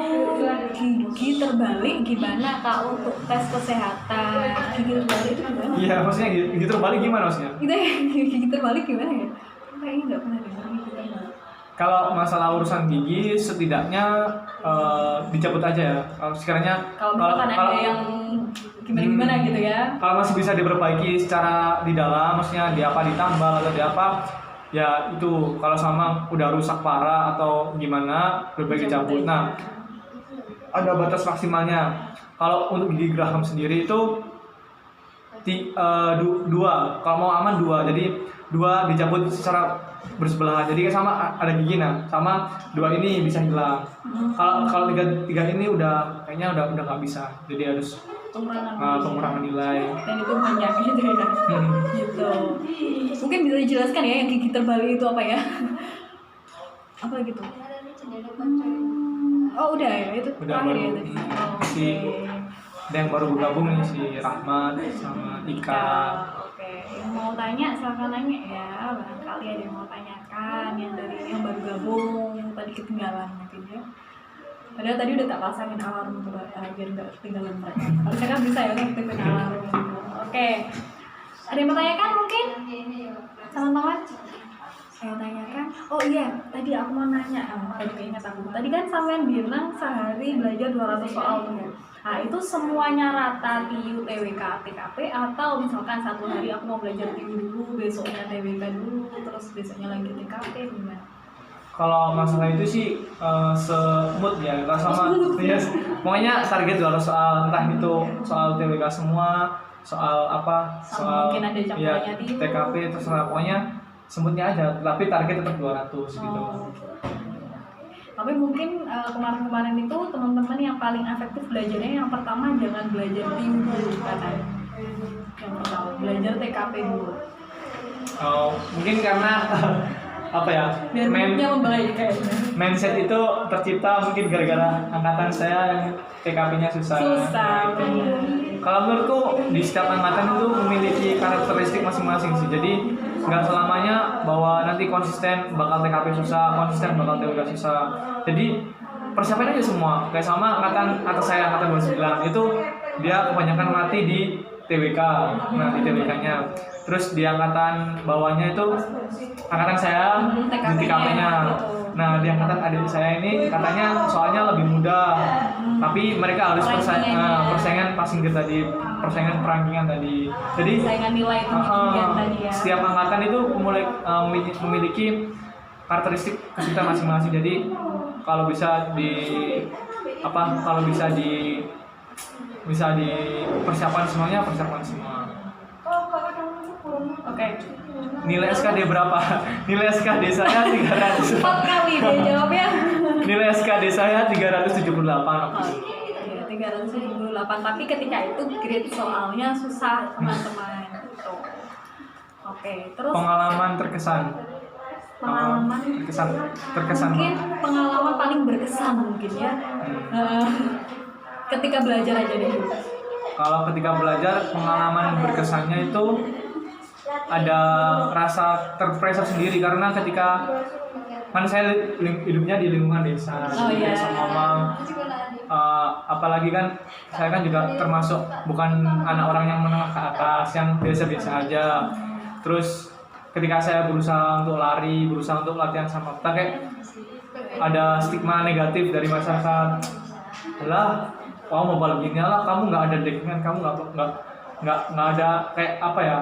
gigi terbalik gimana Kak untuk tes kesehatan? Gigi terbalik itu gimana? Iya, maksudnya gigi terbalik gimana maksudnya? Gigi terbalik gimana ya? Kayaknya nggak pernah dengar gigi terbalik. Kalau masalah urusan gigi setidaknya dicabut aja ya. Kalau ada yang gimana gitu ya. Kalau masih bisa diperbaiki secara di dalam, maksudnya di ditambal atau di apa? Ya itu kalau sama udah rusak parah atau gimana berbagai cabut. Nah ada batas maksimalnya. Kalau untuk gigi geraham sendiri itu dua, kalau mau aman dua, jadi dua dicabut secara bersebelahan, jadi sama ada giginya, sama dua ini bisa hilang. Kalau tiga ini kayaknya udah nggak bisa, jadi harus pengurangan nilai. Dan itu banyak gitu ya. Gitu. Mungkin bisa dijelaskan ya yang gigi terbalik itu apa ya? Apa gitu? Oh udah ya, itu Udah terakhir baru ya tadi. ada yang baru bergabung nih, si Rahmat sama Ika. Oke, yang mau tanya silakan nanya ya, barangkali ada yang mau tanyakan yang dari yang baru gabung tadi ketinggalan mungkin ya. Padahal tadi udah tak pasangin alarm tuh biar nggak ketinggalan mereka. Harusnya kan bisa ya ngaktifin alarm. Oke, ada yang mau tanyakan mungkin teman-teman? Saya tanyakan, oh iya, tadi aku mau nanya, tadi keinget aku. Tadi kan sampean bilang sehari belajar 200 soal tuh ya. Nah itu semuanya rata TIU, TWK, TKP, atau misalkan satu hari aku mau belajar TIU dulu, besoknya TWK dulu, terus besoknya lagi TKP, gimana? Kalau masalah itu sih semut ya, kalau sama yes. Pokoknya target 200 soal, entah itu soal TWK semua, soal apa, soal mungkin ada campurannya TIU, TKP, terserah, pokoknya semutnya aja, tapi target tetap 200 gitu. Tapi mungkin kemarin-kemarin itu teman-teman yang paling efektif belajarnya yang pertama jangan belajar TIU dulu katanya. Yang pertama belajar TKP dulu. Mungkin karena apa ya? Mindset itu tercipta mungkin gara-gara angkatan saya yang TKP-nya susah. Kalau menurutku di setiap angkatan itu memiliki karakteristik masing-masing sih. Jadi nggak selamanya bahwa nanti konsisten bakal TKP susah, konsisten bakal TWK susah. Jadi persiapan aja semua. Kayak sama angkatan atas saya, angkatan 29 itu dia kebanyakan mati di TWK, nah di TWK-nya. Terus di angkatan bawahnya itu angkatan saya di TKP-nya. Nah di angkatan adik saya ini katanya soalnya lebih mudah, tapi mereka harus persaingan passing grade tadi, persaingan perankingan tadi. Jadi persaingan nilai itu tadi ya. Setiap angkatan itu memiliki karakteristik kesulitan masing-masing. Jadi kalau bisa di persiapan semuanya, persiapan semua. Oke. Nilai SKD berapa? Nilai SKD saya 300. 4 kali dia jawabnya. Nilai SKD saya 378. Iya, 378. Tapi ketika itu grade soalnya susah, teman-teman. Gitu. Oke, terus pengalaman terkesan. Terkesan. Mungkin pengalaman paling berkesan mungkin ya. Ketika belajar aja deh. Kalau ketika belajar, pengalaman berkesannya itu ada rasa terpressure sendiri karena ketika saya hidupnya di lingkungan desa, desa mama, apalagi kan saya kan juga termasuk bukan anak orang yang menengah ke atas, yang biasa-biasa aja. Terus ketika saya berusaha untuk lari, berusaha untuk latihan sama kayak ada stigma negatif dari masyarakat. Lah, kamu mau balik gini lah, kamu nggak ada dekingan, kamu nggak ada kayak apa ya?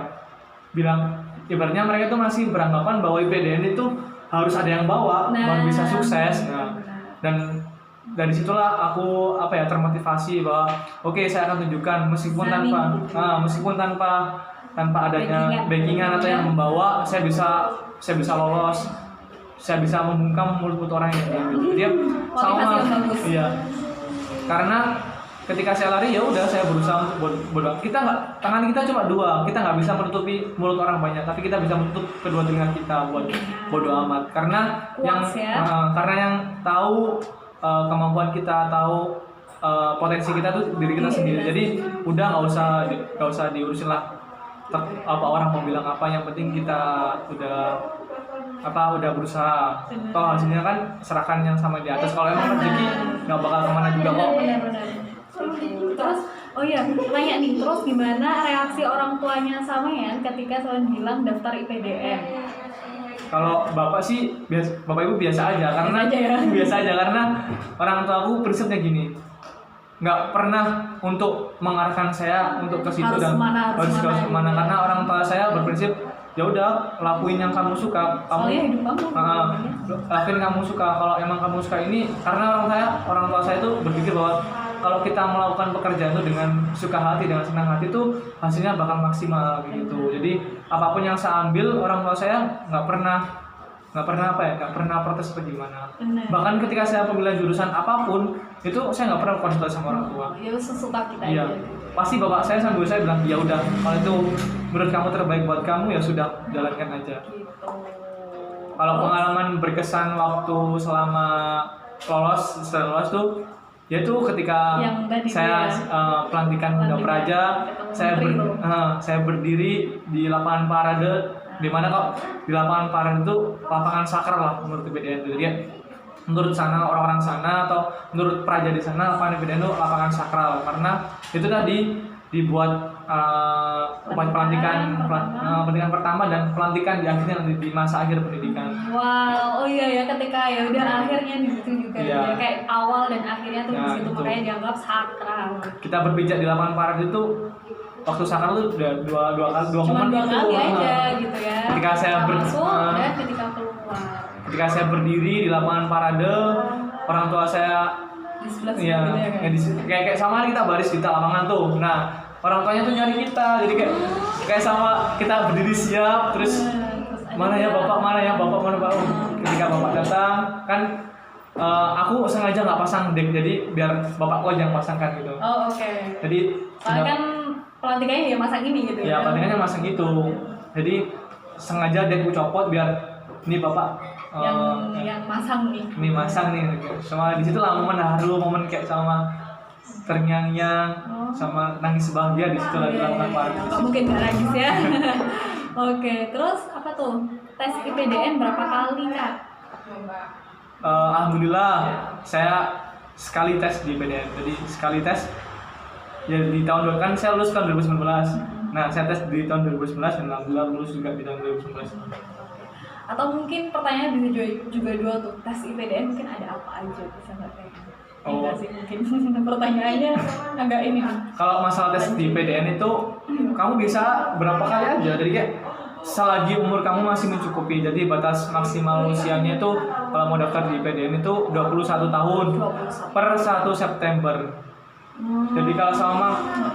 Bilang ibaratnya mereka tuh masih beranggapan bahwa IPDN itu harus ada yang bawa baru bisa sukses. Nah, dan dari situlah aku termotivasi bahwa oke, saya akan tunjukkan meskipun tanpa adanya backingan atau yang membawa, saya bisa lolos, saya bisa membungkam mulut orang yang gitu. Dia sama, iya. Karena ketika saya lari ya udah saya berusaha untuk bodoh. Tangan kita cuma dua, kita nggak bisa menutupi mulut orang banyak, tapi kita bisa menutup kedua telinga kita buat bodoh amat. Karena yang tahu kemampuan kita, tahu potensi kita tuh diri kita sendiri. Jadi udah nggak usah diurusin lah apa orang mau bilang apa, yang penting kita udah berusaha. Toh hasilnya kan serahkan yang sama di atas. Kalau emang rezeki nggak bakal kemana juga kok. Terus nanya nih, terus gimana reaksi orang tuanya Samean ketika Samean bilang daftar IPDN? Kalau bapak ibu biasa aja karena orang tua aku prinsipnya gini, nggak pernah untuk mengarahkan saya untuk ke situ dan harus kemana, karena orang tua saya berprinsip ya udah lakuin yang kamu suka, lakuin kamu suka. Kalau emang kamu suka ini, karena orang tua saya itu berpikir bahwa kalau kita melakukan pekerjaan itu dengan suka hati, dengan senang hati itu hasilnya bakal maksimal gitu. Jadi apapun yang saya ambil, orang tua saya nggak pernah protes atau gimana. Benar. Bahkan ketika saya pemilihan jurusan apapun itu saya nggak pernah konsultasi sama orang tua. Ya sesuka kita Iya. aja. Pasti bapak saya sama ibu saya bilang, ya udah kalau itu menurut kamu terbaik buat kamu ya sudah jalankan aja. Gitu. Kalau pengalaman berkesan waktu selama setelah lolos tuh yaitu ketika Yang tadi saya pelantikan Muda Praja, Menteri saya berdiri di lapangan parade, di mana kok di lapangan parade itu lapangan sakral lah menurut IPDN. Jadi ya, menurut sana orang-orang sana atau menurut Praja di sana lapangan IPDN itu lapangan sakral karena itu tadi dibuat pelantikan pertama dan pelantikan di akhirnya di masa akhir pendidikan. Wow, oh iya ya ketika ya udah akhirnya di situ juga Iya. ya, kayak awal dan akhirnya tuh di Ya, situ betul. makanya dianggap sakral. Kita berpijak di lapangan parade itu waktu sakral itu udah dua Cuma momen 2 itu. kali aja gitu ya. Ketika saya masuk dan ketika keluar. ketika saya berdiri di lapangan parade, orang tua saya Di sebelah sini iya, gitu ya kan. kayak sama kita baris di lapangan tuh. Nah, orang tuanya tuh nyari kita. Jadi kayak sama kita berdiri siap terus Terus ada mana ya juga- bapak, mana ya bapak, mana bapak. Ketika bapak datang kan aku sengaja nggak pasang deck jadi biar bapakku aja yang pasangkan gitu. Oh oke. Jadi Soalnya kan pelantikannya ya masak ini gitu ya pelantikannya masang gitu. Jadi sengaja deckku copot biar ini bapak yang masang nih. ini masang nih. Sama di situ lah momen haru, momen kayak sama terngiang-ngiang, sama nangis bahagia di situ lah di lapangan parade. Nggak mungkin nggak nangis ya. Oke, terus apa tuh? Tes IPDN berapa kali kak? Alhamdulillah saya sekali tes di PDN. Jadi sekali tes ya di tahun kan saya lulus tahun 2019. Nah, saya tes di tahun 2019 dan alhamdulillah lulus juga di tahun 2019. Atau mungkin pertanyaan bisa juga dua tuh. Tes IPDN mungkin ada apa aja bisa nggak kayak? Oh. Enggak sih mungkin pertanyaannya agak ini nih. Kalau masalah tes di PDN itu kamu bisa berapa kali aja. Jadi kayak selagi umur kamu masih mencukupi. Jadi batas maksimal usianya itu kalau mau daftar di PDN itu 21 tahun 21. per 1 September. Jadi kalau sama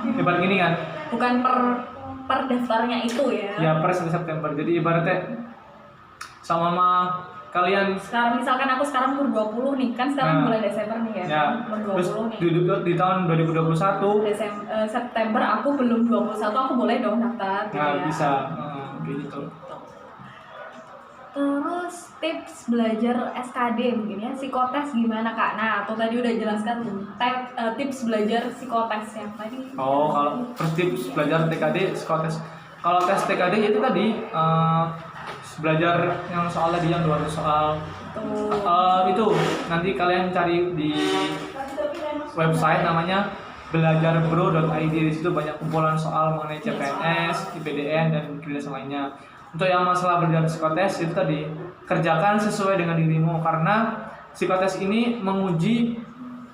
ibarat gini kan, Bukan per daftarnya itu ya. ya per 1 September. Jadi ibaratnya sama kalian Sekarang misalkan aku sekarang umur 20 nih, kan sekarang Nah. bulan Desember nih ya. ya Umur terus 20 nih. di tahun 2021 September aku belum 21, aku boleh dong daftar gitu nah ya. bisa kayak gitu. Terus tips belajar SKD mungkin ya, psikotes gimana kak? Nah, tuh tadi udah jelaskan tuh tips belajar psikotes yang tadi. Oh, kalau first tips belajar TKD psikotes. Kalau tes TKD itu tadi belajar yang soal tadi yang 200 soal itu nanti kalian cari di website namanya belajarbro.id. Di situ banyak kumpulan soal mengenai CPNS, IPDN dan kegiatan lainnya. Untuk yang masalah belajar psikotes itu tadi kerjakan sesuai dengan dirimu karena psikotes ini menguji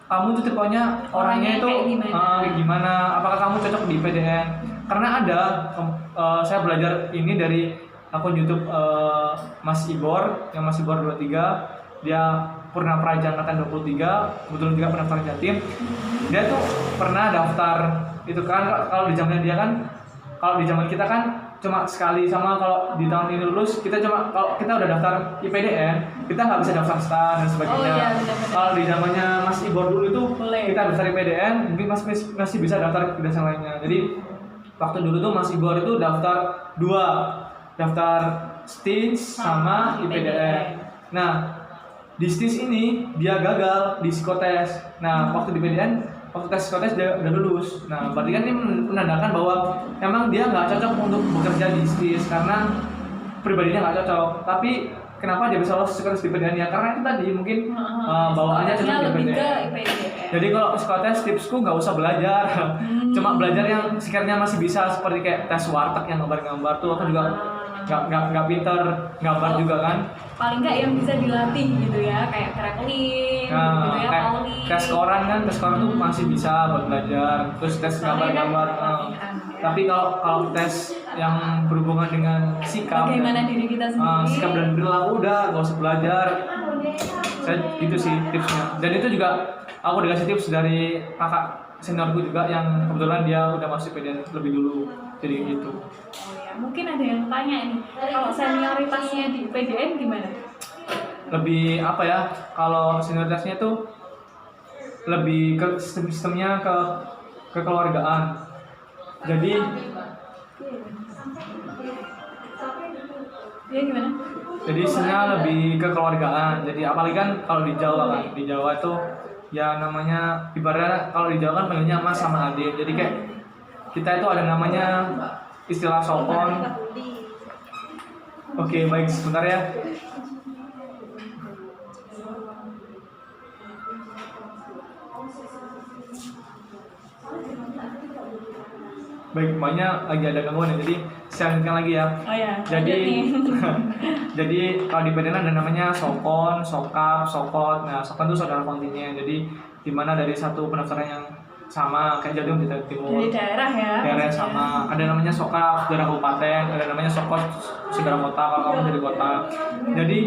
kamu itu tipenya orangnya itu kayak gimana, apakah kamu cocok di IPDN. Karena ada saya belajar ini dari akun YouTube Mas Ibor, yang Mas Ibor 23, dia pernah Praja angkatan 23, kebetulan juga pendaftar Jatim. Dia tuh pernah daftar itu kan, kalau di zamannya dia kan, kalau di zaman kita kan cuma sekali, sama kalau di tahun ini lulus kita cuma kalau kita udah daftar IPDN kita nggak bisa daftar STAN dan sebagainya. Oh, iya, benar-benar. Kalau di zamannya Mas Ibor dulu itu Boleh. kita daftar IPDN mungkin masih bisa daftar kegiatan lainnya. Jadi waktu dulu tuh Mas Ibor itu daftar daftar STINS sama IPDN. Nah di STINS ini dia gagal di psikotes. Nah waktu di IPDN waktu tes psikotes dia udah lulus. Nah berarti kan ini menandakan bahwa emang dia nggak cocok untuk bekerja di STINS karena pribadinya nggak cocok. Tapi kenapa dia bisa lolos psikotes di IPDN ya? Karena itu tadi mungkin bawaannya cocok di lebih ke IPDN. IPDN. Jadi kalau psikotes tipsku nggak usah belajar, cuma belajar yang sekiranya masih bisa seperti kayak tes warteg yang gambar-gambar tuh aku juga nggak pinter gambar juga kan. Paling nggak yang bisa dilatih gitu ya, kayak traveling gitu ya, kayak Pauli. tes koran kan, tes koran tuh masih bisa buat belajar, terus tes gambar-gambar. Tapi kalau tes yang berhubungan dengan sikap, bagaimana diri kita sendiri, sikap dan perilaku udah nggak usah belajar. Saya gitu sih tipsnya. Dan itu juga aku dikasih tips dari kakak seniorku juga yang kebetulan dia udah masuk PDN lebih dulu, jadi gitu. Oh ya, mungkin ada yang tanya nih, kalau senioritasnya di PDN gimana? Lebih apa ya, kalau senioritasnya itu lebih ke sistemnya ke kekeluargaan. Jadi Iya gimana? jadi sistemnya lebih kekeluargaan. Jadi apalagi kan kalau di Jawa kan, di Jawa itu ya namanya ibaratnya kalau di Jawa kan panggilnya mas sama adik. Jadi kayak kita itu ada namanya istilah sopon. Oke, baik, sebentar ya. Baik, banyak lagi ada gangguan ya. Jadi saya lanjutkan lagi ya. Oh ya, Jadi lanjut nih. jadi kalau di PDN ada namanya sokon, sokap, sokot. Nah, sokon itu saudara kontingen. Jadi di mana dari satu pendaftaran yang sama kayak Jawa Timur. Dari daerah ya. Daerah yang maksudnya. sama. Ada namanya sokap saudara kabupaten, ada namanya sokot saudara kota kalau kamu dari kota. Jadi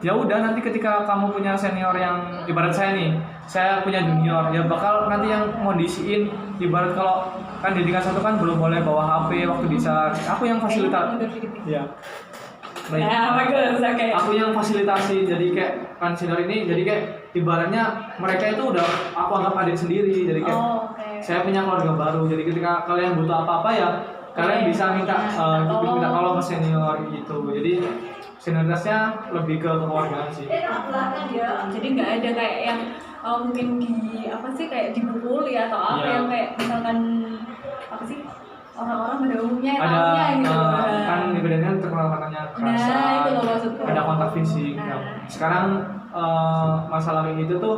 ya udah, nanti ketika kamu punya senior yang ibarat saya nih, saya punya junior, ya bakal nanti yang kondisiin ibarat kalau kan di tingkat 1 kan belum boleh bawa HP waktu bisa. Aku yang fasilitas. Mundur dikit nih. Ya. Baik. Ya, bagus, oke. Aku yang fasilitasi, jadi kayak kan senior ini, jadi kayak ibaratnya mereka itu udah aku anggap adik sendiri, jadi kayak Oh, oke. saya punya keluarga baru, jadi ketika kalian butuh apa-apa ya kalian bisa minta minta tolong ke senior gitu. Jadi senioritasnya lebih ke kekeluargaan sih. Jadi nggak ada kayak yang mungkin di apa sih kayak dibully atau apa Iya. yang kayak misalkan apa sih orang-orang pada umumnya yang Ada taunya gitu. kan di badannya terkenal katanya Nah, kerasan, itu loh maksudku. ada kontak fisik. Nah. Nah, sekarang masalah kayak gitu tuh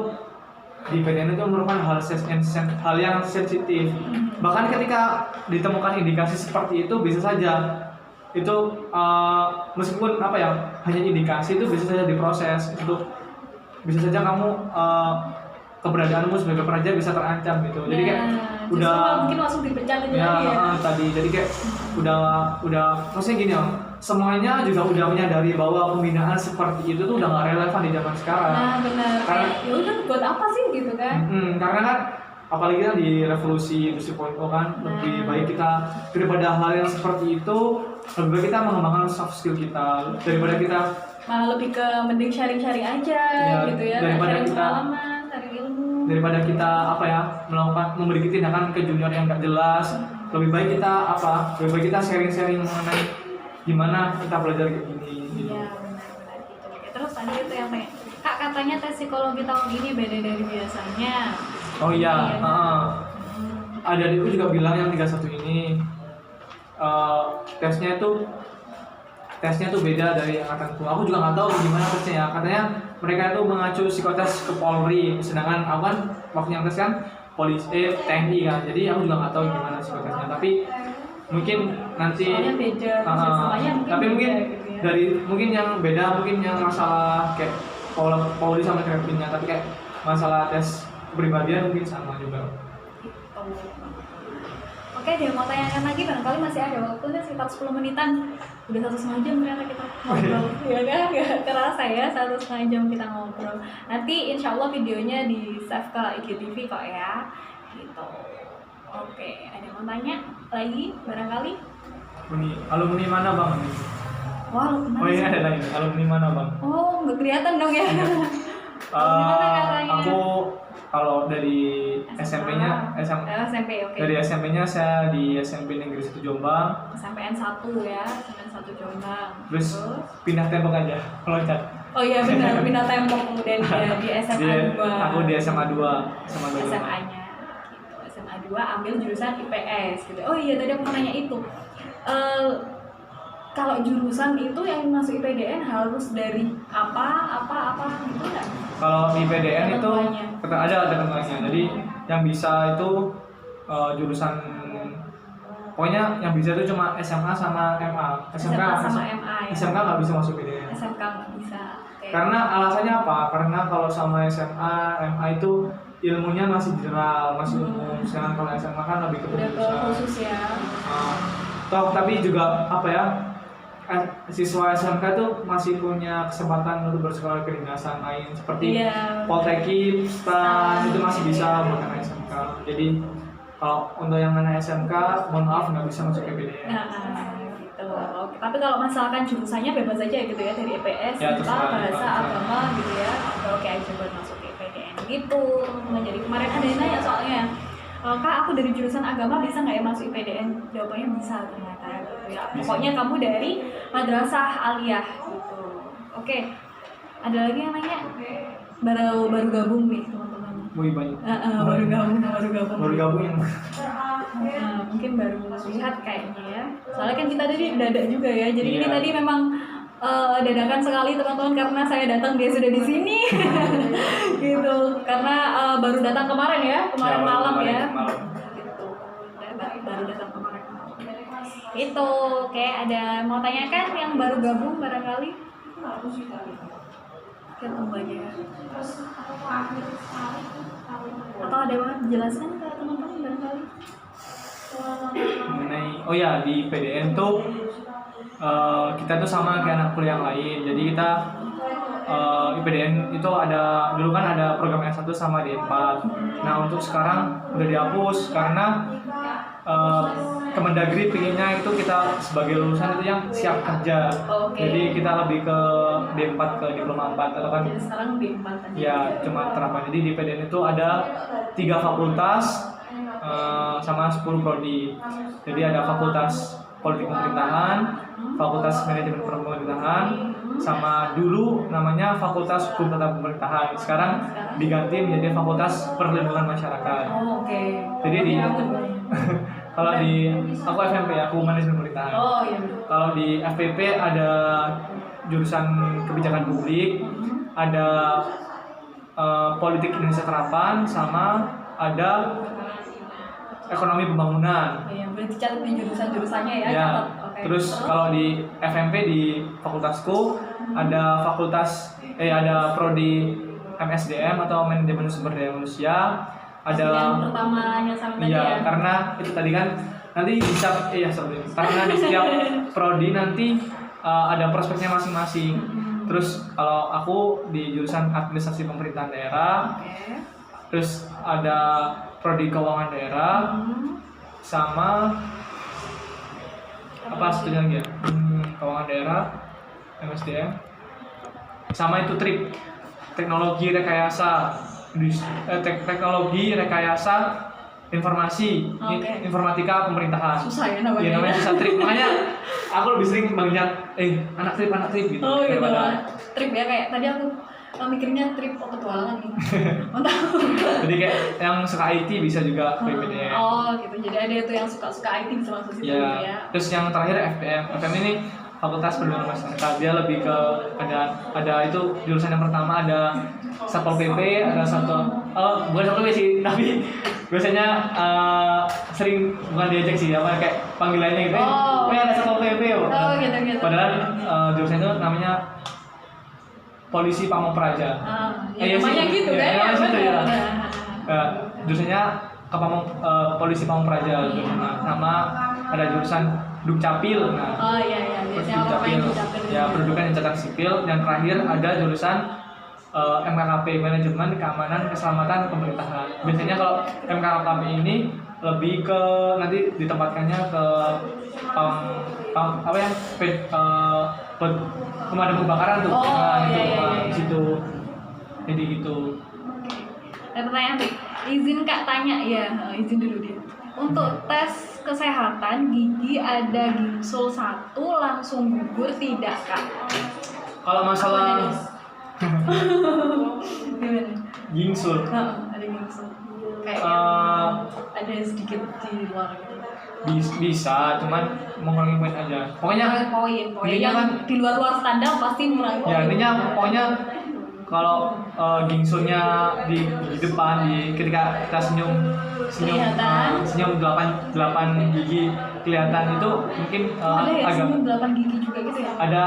di PDN itu merupakan hal yang sensitif. Bahkan ketika ditemukan indikasi seperti itu bisa saja itu meskipun apa ya hanya indikasi, itu bisa saja diproses. Itu bisa saja kamu keberadaanmu sebagai peraja bisa terancam gitu. Jadi kayak justru udah mungkin langsung dipecat aja ya, lagi ya. tadi jadi kayak udah maksudnya gini ya, semuanya juga udah menyadari bahwa pembinaan seperti itu tuh udah gak relevan di zaman sekarang. Nah benar, Karena- kayak ya udah buat apa sih gitu kan. Karena kan apalagi kan di revolusi industri 4.0 kan lebih baik kita daripada hal yang seperti itu, lebih baik kita mengembangkan soft skill kita daripada kita Malah lebih ke mending sharing-sharing aja Ya, gitu ya, daripada sharing kita- pengalaman, sharing ilmu. daripada kita apa ya memberi tindakan ke junior yang gak jelas. Lebih baik kita lebih baik kita sharing-sharing mengenai gimana kita belajar kayak gini gitu. Iya benar-benar gitu. Oke, terus tadi itu yang tanya, Kak katanya tes psikologi tahun ini beda dari biasanya. Oh iya, Iya. adikku juga bilang yang 31 ini tesnya tuh beda dari angkatanku. Aku juga nggak tahu gimana tesnya ya. Katanya mereka itu mengacu psikotes ke Polri, sedangkan aku kan waktu yang tes kan polisi TNI kan. Jadi aku juga nggak tahu gimana psikotesnya. Tapi mungkin nanti Soalnya beda, sistemnya tapi mungkin beda gitu ya. dari mungkin yang beda mungkin yang masalah kayak Polri sama Kremlinnya, tapi kayak masalah tes kepribadian mungkin sama juga. Gitu. Oke, dia mau tanyakan lagi, barangkali masih ada waktunya sekitar 10 menitan. Udah 1,5 jam ternyata kita ngobrol. Ya kan, nggak kerasa ya 1,5 jam kita ngobrol. Nanti insya Allah videonya di save ke IGTV kok ya. Gitu. Oke, ada yang mau tanya lagi barangkali? Alumni mana bang? Wah, lu kemana Oh iya sih? ada lagi. Alumni mana bang? Oh, nggak kelihatan dong ya. Alumni mana katanya? Aku kalau dari SMP-nya SMP, oke. dari SMP-nya saya di SMP Negeri 1 Jombang, SMPN 1 ya, SMPN 1 Jombang. terus pindah tembok aja, loncat. Oh iya benar, pindah tembok kemudian dia di SMA 2. Aku di SMA 2, SMA 2. SMA-nya gitu. SMA 2 ambil jurusan IPS gitu. Oh iya tadi aku mau nanya itu. Kalau jurusan itu yang masuk IPDN harus dari apa gitu enggak? Kalau di PDN itu Ketentuannya. ada ketentuannya. Jadi yang bisa itu jurusan pokoknya yang bisa itu cuma SMA sama MA. SMA sama MA ya. SMK nggak bisa masuk PDN. SMK nggak bisa. Oke. Karena alasannya apa? Karena kalau sama SMA, MA itu ilmunya masih general, masih umum. Sedangkan kalau SMA kan lebih ke udah ke khususan. khusus ya. Toh tapi juga apa ya? siswa SMK tuh masih punya kesempatan untuk bersekolah kedinasan lain seperti Poltekkit, STAN itu masih bisa buat anak SMK. Jadi kalau untuk yang anak SMK, mohon maaf nggak bisa masuk PPDN. Gitu. Tapi kalau misalkan jurusannya bebas aja gitu ya, dari EPS, ya, bahasa, agama gitu ya, oke aja buat masuk PPDN gitu. Jadi kemarin ada yang nanya soalnya, Kak aku dari jurusan agama bisa nggak ya masuk IPDN? Jawabannya bisa ternyata gitu ya. Pokoknya kamu dari madrasah aliyah gitu. Oke. Ada lagi yang nanya? Baru gabung nih teman-teman. Wih banyak. Baru gabung yang mungkin baru lihat kayaknya ya. Soalnya kan kita tadi dadak juga ya. Jadi ini tadi memang dadakan sekali teman-teman karena saya datang dia sudah di sini. Gitu. Karena baru datang kemarin ya, malam ya. Gitu. Baru datang kemarin malam. Itu kayak ada mau tanyakan yang baru gabung barangkali? Kita tunggu aja ya. Atau ada yang dijelaskan ke teman-teman barangkali? Mengenai di PDN tuh kita tuh sama kayak anak kuliah yang lain. Jadi kita IPDN itu dulu kan ada program S1 sama D4. Nah untuk sekarang udah dihapus karena Kemendagri pinginnya itu kita sebagai lulusan itu yang siap kerja. Jadi kita lebih ke D4 ke diploma 4 atau kan. Jadi sekarang D4 aja. Ya cuma terapan. Jadi di PDN itu ada 3 fakultas sama 10 prodi. Jadi ada fakultas politik pemerintahan, fakultas manajemen pemerintahan, sama dulu namanya fakultas hukum tata pemerintahan. Sekarang diganti menjadi fakultas perlindungan masyarakat. Jadi kalau di aku FMP, aku manajemen pemerintahan. Kalau di FPP ada jurusan kebijakan publik, ada politik Indonesia Terapan, sama ada ekonomi pembangunan. Boleh dicatat di jurusan-jurusannya ya. Terus kalau di FMP di fakultasku ada ada prodi MSDM atau manajemen sumber daya manusia. Ada yang pertamanya sama tadi ya. Karena itu tadi kan nanti bisa karena di setiap prodi nanti ada prospeknya masing-masing. Terus kalau aku di jurusan administrasi pemerintahan daerah. Terus ada prodi keuangan daerah sama apa satunya lagi ya? Keuangan daerah, MSDM, sama itu teknologi rekayasa informasi, informatika pemerintahan. Susah ya namanya. Iya namanya susah TRIP. Makanya aku lebih sering banyak anak TRIP gitu. TRIP ya, kayak tadi aku mikirnya trip petualangan nih. Jadi kayak yang suka IT bisa juga PPDN. Gitu. Jadi ada itu yang suka IT bisa masuk situ ya. Terus yang terakhir FPM ini Fakultas Perlindungan Masyarakat. Dia lebih ke ada itu jurusan yang pertama ada Satpol PP, ada bukan Satpol PP sih, tapi biasanya sering bukan diajak sih, kayak panggilannya gitu. Ada Satpol PP. Gitu. Padahal jurusan itu namanya Polisi Pamong Praja. Namanya gitu kan? Namanya gitu ya. Jurusannya Polisi Pamong Praja. Nama ada jurusan Dukcapil. Dukcapil. Ya, pendidikan dan catatan sipil. Dan terakhir ada jurusan MKKP, Manajemen Keamanan Keselamatan Pemerintahan. Biasanya kalau MKKP ini lebih ke nanti ditempatkannya ke pemadam kebakaran tuh. Di situ. Jadi gitu. Ada pertanyaan tuh. Izin Kak tanya ya, izin dulu dia. Untuk tes kesehatan gigi ada gingsul 1 langsung gugur tidak Kak? Kalau masalah gingsul. Ada gingsul. Kayak ada sedikit di luar gitu. Bisa, cuman mengurangi poin aja. Pokoknya poin yang kan, di luar standar pasti mengurangi poin. Ya intinya pokoknya kalau gingsulnya di depan ketika kita senyum 8 gigi kelihatan itu mungkin ada ya agak senyum 8 gigi juga gitu ya? Ada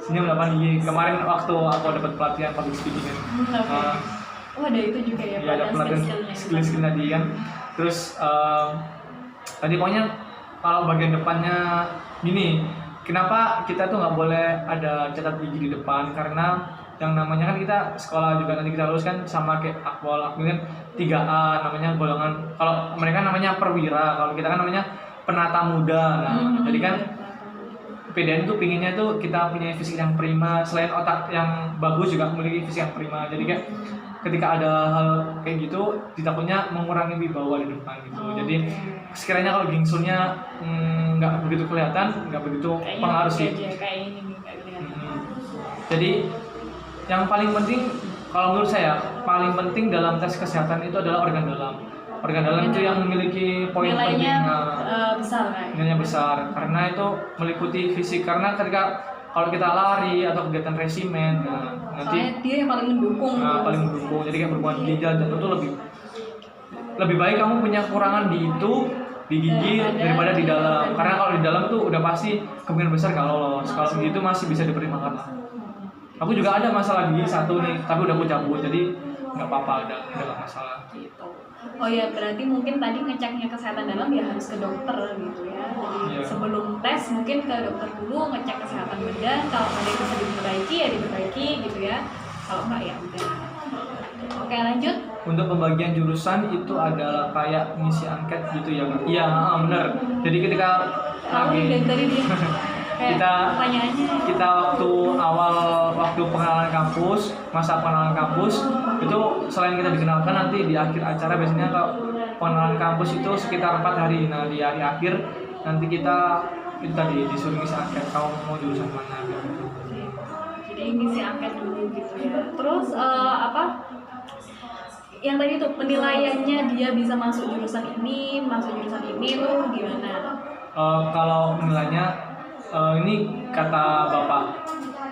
senyum 8 gigi. Kemarin waktu aku dapat pelatihan public speaking kan. Ada itu juga ya, ada pelatihan skill tadi kan. Terus tadi pokoknya kalau bagian depannya gini, kenapa kita tuh nggak boleh ada catat gigi di depan, karena yang namanya kan kita sekolah juga nanti kita lulus kan sama kayak akpol kan 3A namanya golongan, kalau mereka namanya perwira, kalau kita kan namanya penata muda. Nah jadi kan PDN tuh pinginnya tuh kita punya fisik yang prima, selain otak yang bagus juga memiliki fisik yang prima. Jadi kayak ketika ada hal kayak gitu ditakutnya mengurangi wibawa di depan gitu. Jadi sekiranya kalau gingsulnya nggak begitu kelihatan, nggak begitu pengaruh sih. Jadi yang paling penting kalau menurut saya paling penting dalam tes kesehatan itu adalah organ dalam. Organ dalam itu yang memiliki poin penting, besar kan? nilainya besar karena itu meliputi fisik, karena ketika kalau kita lari atau kegiatan resimen, nanti dia yang paling mendukung. Paling mendukung. Jadi kayak berhubungan ginjal dan itu lebih baik kamu punya kekurangan di itu di gigi daripada di dalam, karena kalau di dalam tuh udah pasti kemungkinan besar nggak lolos. Kalau begitu masih bisa dipertimbangkan lah. Aku juga ada masalah gigi satu nih, tapi udah aku cabut, jadi nggak apa-apa, ada masalah. Gitu. Oh ya, berarti mungkin tadi ngeceknya kesehatan dalam ya harus ke dokter gitu ya. Jadi sebelum tes mungkin ke dokter dulu ngecek kesehatan badan. Kalau ada yang bisa diperbaiki ya diperbaiki gitu ya. Kalau enggak ya udah. Oke, lanjut. Untuk pembagian jurusan itu adalah kayak ngisi angket gitu ya, Kak? Iya, benar. Jadi ketika dari tadi dia kita waktu pengenalan kampus, masa pengenalan kampus itu selain kita dikenalkan, nanti di akhir acara biasanya kalau pengenalan kampus itu sekitar 4 hari. Nah di hari akhir nanti kita itu tadi disuruh ngisi angket kamu mau jurusan mana gitu. Jadi ngisi angket dulu gitu ya. Terus yang tadi tuh penilaiannya dia bisa masuk jurusan ini tuh gimana? Kalau nilainya ini kata Bapak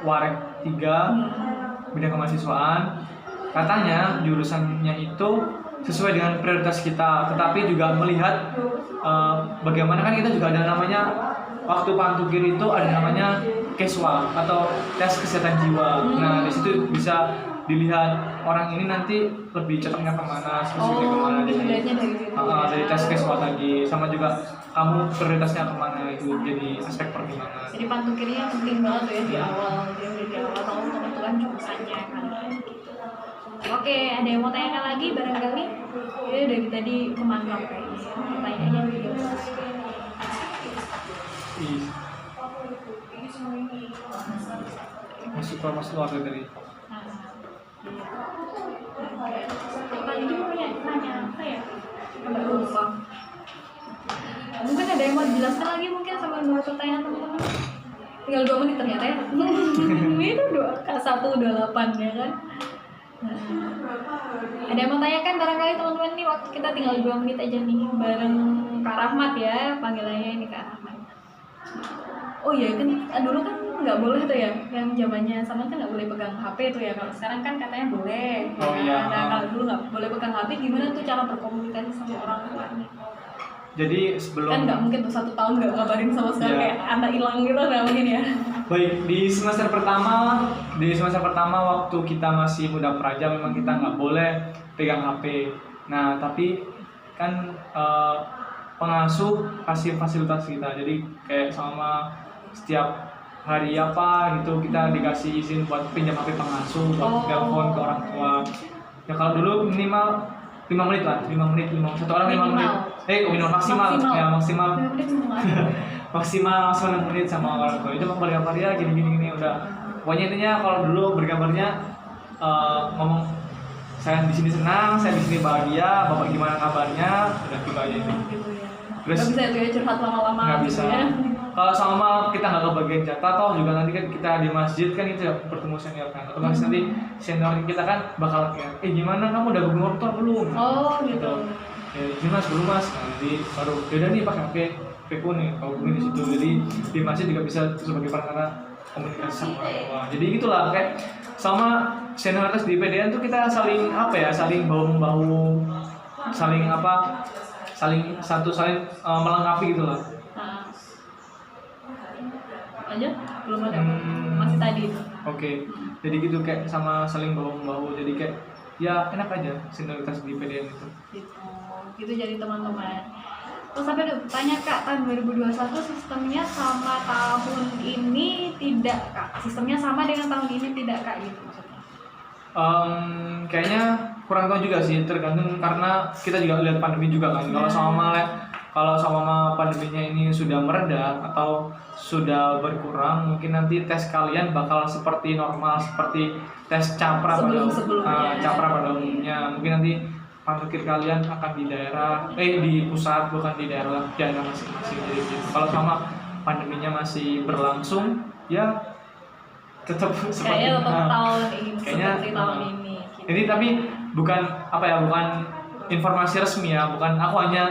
Warek 3 bidang kemahasiswaan, katanya jurusannya itu sesuai dengan prioritas kita, tetapi juga melihat bagaimana kan kita juga ada namanya waktu pantukir itu ada namanya keswa atau tes kesehatan jiwa. Nah di situ bisa dilihat orang ini nanti lebih cocoknya kemana, spesifiknya kemana. Dari tes keswa tadi, sama juga kamu prioritasnya kemana, itu jadi aspek pertimbangan. Jadi pantukirnya penting banget tuh ya di awal, dia udah di awal tahu kebetulan jurusannya kan. Oke, ada yang mau tanyakan lagi barangkali? Ya dari tadi kemantap kayaknya. Pertanyaannya juga bagus. Masuk luar dari. Tadi mau nanya apa ya? Agak lupa. Mungkin ada yang mau dijelaskan lagi mungkin sama dua pertanyaan teman-teman. Tinggal 2 menit ternyata ya. Itu 1:28 ya kan. Ada yang mau tanyakan barangkali teman-teman nih, waktu kita tinggal 2 menit aja nih bareng Kak Rahmat ya, panggilannya ini Kak Rahmat. Oh iya kan dulu kan nggak boleh tuh ya, yang zamannya sama kan nggak boleh pegang HP tuh ya. Kalau sekarang kan katanya boleh. Oh iya. Nah kalau dulu nggak boleh pegang HP, gimana tuh cara berkomunikasi sama orang tuanya? Jadi sebelum kan nggak mungkin tuh 1 tahun nggak ngabarin sama sekali, kayak anak hilang gitu, nggak mungkin ya. Baik, di semester pertama waktu kita masih muda praja memang kita nggak boleh pegang HP. Nah tapi kan pengasuh kasih fasilitas kita, jadi kayak sama setiap hari apa gitu kita dikasih izin buat pinjam HP pengasuh, buat telepon ke orang tua. Ya kalau dulu minimal 5 menit lah, 5 menit, satu orang 5 menit. Minimal maksimal. Ya maksimal. maksimal 6 menit sama orang tua. Itu bergambar ya gini udah. Pokoknya intinya kalau dulu bergambarnya ngomong saya di sini senang, saya di sini bahagia, bapak gimana kabarnya, udah gitu aja itu. Terus nggak bisa itu ya curhat lama-lama. Nggak bisa. Gitu ya. Kalau sama kita nggak kebagian jatah, toh juga nanti kan kita di masjid kan itu ya bertemu senior kan, otomatis nanti senior kita kan bakal kayak gimana kamu udah berumur tua belum? Oh gitu. Ya izin mas belum mas, nanti baru beda nih pakai HP Pepo nih kalau begini di situ. Jadi di masjid juga bisa sebagai perantara komunikasi sama orang tua. Jadi gitulah kayak sama senioritas di PDN tuh kita saling saling bahu-membahu, saling melengkapi gitu lah. Aja belum ada masih tadi itu. Oke. Jadi gitu kayak sama saling bahu-membahu, jadi kayak ya enak aja senioritas di PDN itu. Gitu jadi teman-teman. Terus sampai ada tanya Kak, tahun 2021 sistemnya sama tahun ini tidak Kak? Sistemnya sama dengan tahun ini tidak Kak gitu maksudnya? Kayaknya kurang tahu juga sih, tergantung karena kita juga lihat pandemi juga kan. Kalau sama pandeminya ini sudah mereda atau sudah berkurang, mungkin nanti tes kalian bakal seperti normal, seperti tes capra pada umumnya. Mungkin nanti parkir kalian akan di daerah di pusat, bukan di daerah masing-masing. Jadi gitu. Kalau sama pandeminya masih berlangsung ya tetap seperti tahun ini, kayaknya seperti tahun ini gitu. Ini tapi bukan informasi resmi ya, bukan aku hanya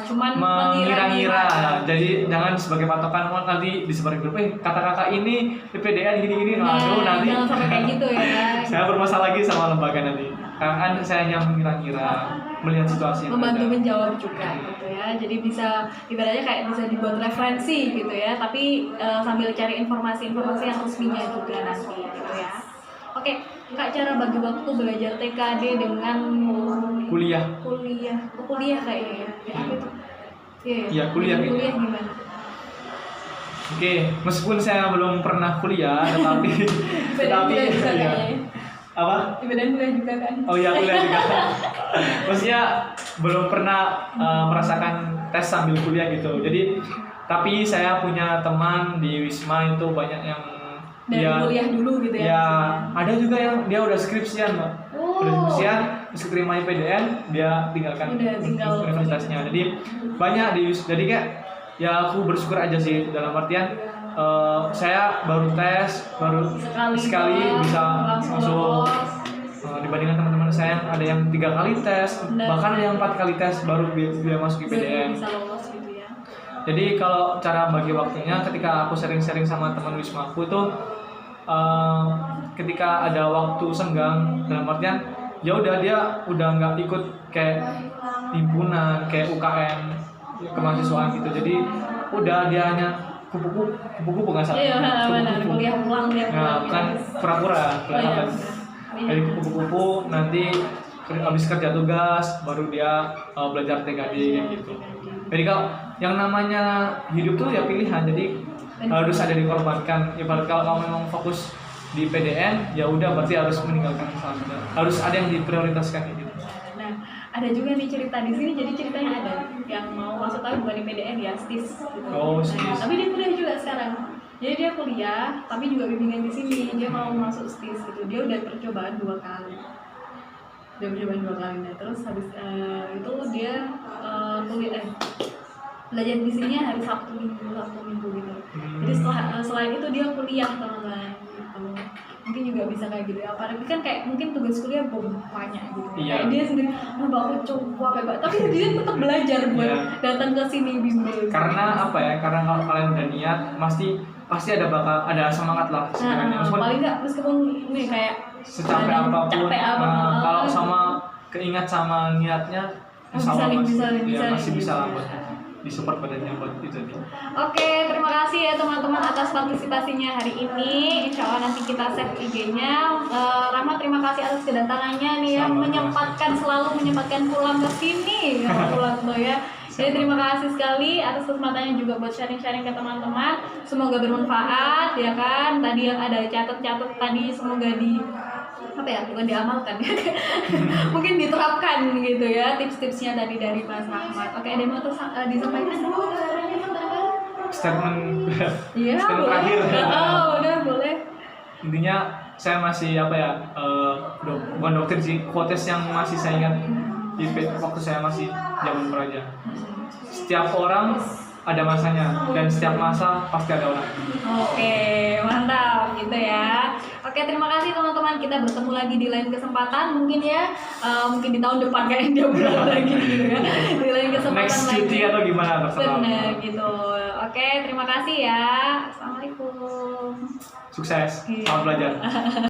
cuman mengira-ngira. Jadi jangan sebagai patokan nanti disebar grup kata kakak ini PPDN gini-gini. Nanti jangan sampai kayak gitu ya. Saya bermasalah lagi sama lembaga nanti. Kan saya hanya mengira-ngira, melihat situasi yang membantu menjawab juga gitu ya. Jadi bisa ibaratnya kayak bisa dibuat referensi gitu ya, tapi sambil cari informasi-informasi yang resminya juga nanti gitu ya. Oke, Kak, cara bagi waktu belajar TKD dengan kuliah kayaknya ya. Apa itu? Iya, kuliah gimana? Oke, meskipun saya belum pernah kuliah, tetapi ya. Apa? Ibadah kuliah juga kan? Oh iya, kuliah juga. Maksudnya belum pernah merasakan tes sambil kuliah gitu. Jadi, tapi saya punya teman di Wisma itu banyak yang kuliah dulu gitu ya? Ya, ada juga yang dia udah skripsian, Mbak. Udah skripsian, terus keterima IPDN, dia tinggalkan universitasnya. Jadi banyak jadi kayak ya aku bersyukur aja sih, dalam artian saya baru sekali bisa masuk, dibandingkan teman-teman saya yang ada yang 3 kali tes, bahkan ada yang 4 kali tes baru dia masuk IPDN. Bisa lolos gitu ya. Jadi kalau cara bagi waktunya, ketika aku sering-sering sama teman Wisma aku itu ketika ada waktu senggang, dalam artian ya udah dia udah nggak ikut kayak himpunan kayak UKM kemahasiswaan gitu. Jadi udah dia hanya kupu-kupu nggak salah. Kuliah pulang dia. Bukan pura-pura kelihatan. Jadi kupu-kupu nanti habis kerja tugas baru dia belajar TKD kayak gitu. Jadi kalau yang namanya hidup tuh ya pilihan, jadi harus ada dikorbankan. Ibarat kalau kamu memang fokus di PDN, ya udah berarti harus meninggalkan salah satu. Harus ada yang diprioritaskan gitu. Nah, ada juga nih cerita di sini. Jadi ceritanya ada yang mau masuk tapi bukan di PDN ya, STIS gitu. STIS. Tapi dia kuliah juga sekarang. Jadi dia kuliah, tapi juga bimbingan di sini. Dia mau masuk STIS gitu. Dia udah percobaan 2 kali. Nah, terus habis itu dia kuliah belajar di sini hari Sabtu Minggu gitu. Jadi selain itu dia kuliah teman-teman gitu. Mungkin juga bisa kayak gitu. Apalagi kan kayak mungkin tugas kuliah banyak gitu. Iya. Kayak dia sendiri, aku coba tapi dia tetap belajar buat datang ke sini bimbel. Karena apa ya? Karena kalau kalian udah niat, pasti ada semangat lah sebenarnya. Paling nggak meskipun ini kayak secapek apapun. Kalau sama keingat sama niatnya, bisa masih bisa lah buat disupport badannya buat itu. Oke, terima kasih ya teman-teman atas partisipasinya hari ini. Insya Allah nanti kita save IG-nya. Rahmat, terima kasih atas kedatangannya nih, yang selalu menyempatkan pulang ke sini pulang tuh ya. Jadi terima kasih sekali atas kesempatannya juga buat sharing-sharing ke teman-teman. Semoga bermanfaat ya kan. Tadi yang ada catat-catat tadi semoga bukan diamalkan ya. Mungkin diterapkan gitu ya tips-tipsnya tadi dari Mas Rahmat. Oke, ada yang mau disampaikan dulu? Statement terakhir. Udah boleh. Intinya saya masih bukan dokter sih, quotes yang masih saya ingat di waktu saya masih zaman pelajar. Setiap orang ada masanya dan setiap masa pasti ada orang. Oke, mantap gitu ya. Oke, terima kasih teman-teman. Kita bertemu lagi di lain kesempatan mungkin ya. Mungkin di tahun depan kayak dia bulan lagi gitu ya. Di lain kesempatan next cuti atau gimana? Benar gitu. Oke, terima kasih ya. Assalamualaikum. Sukses. Selamat belajar.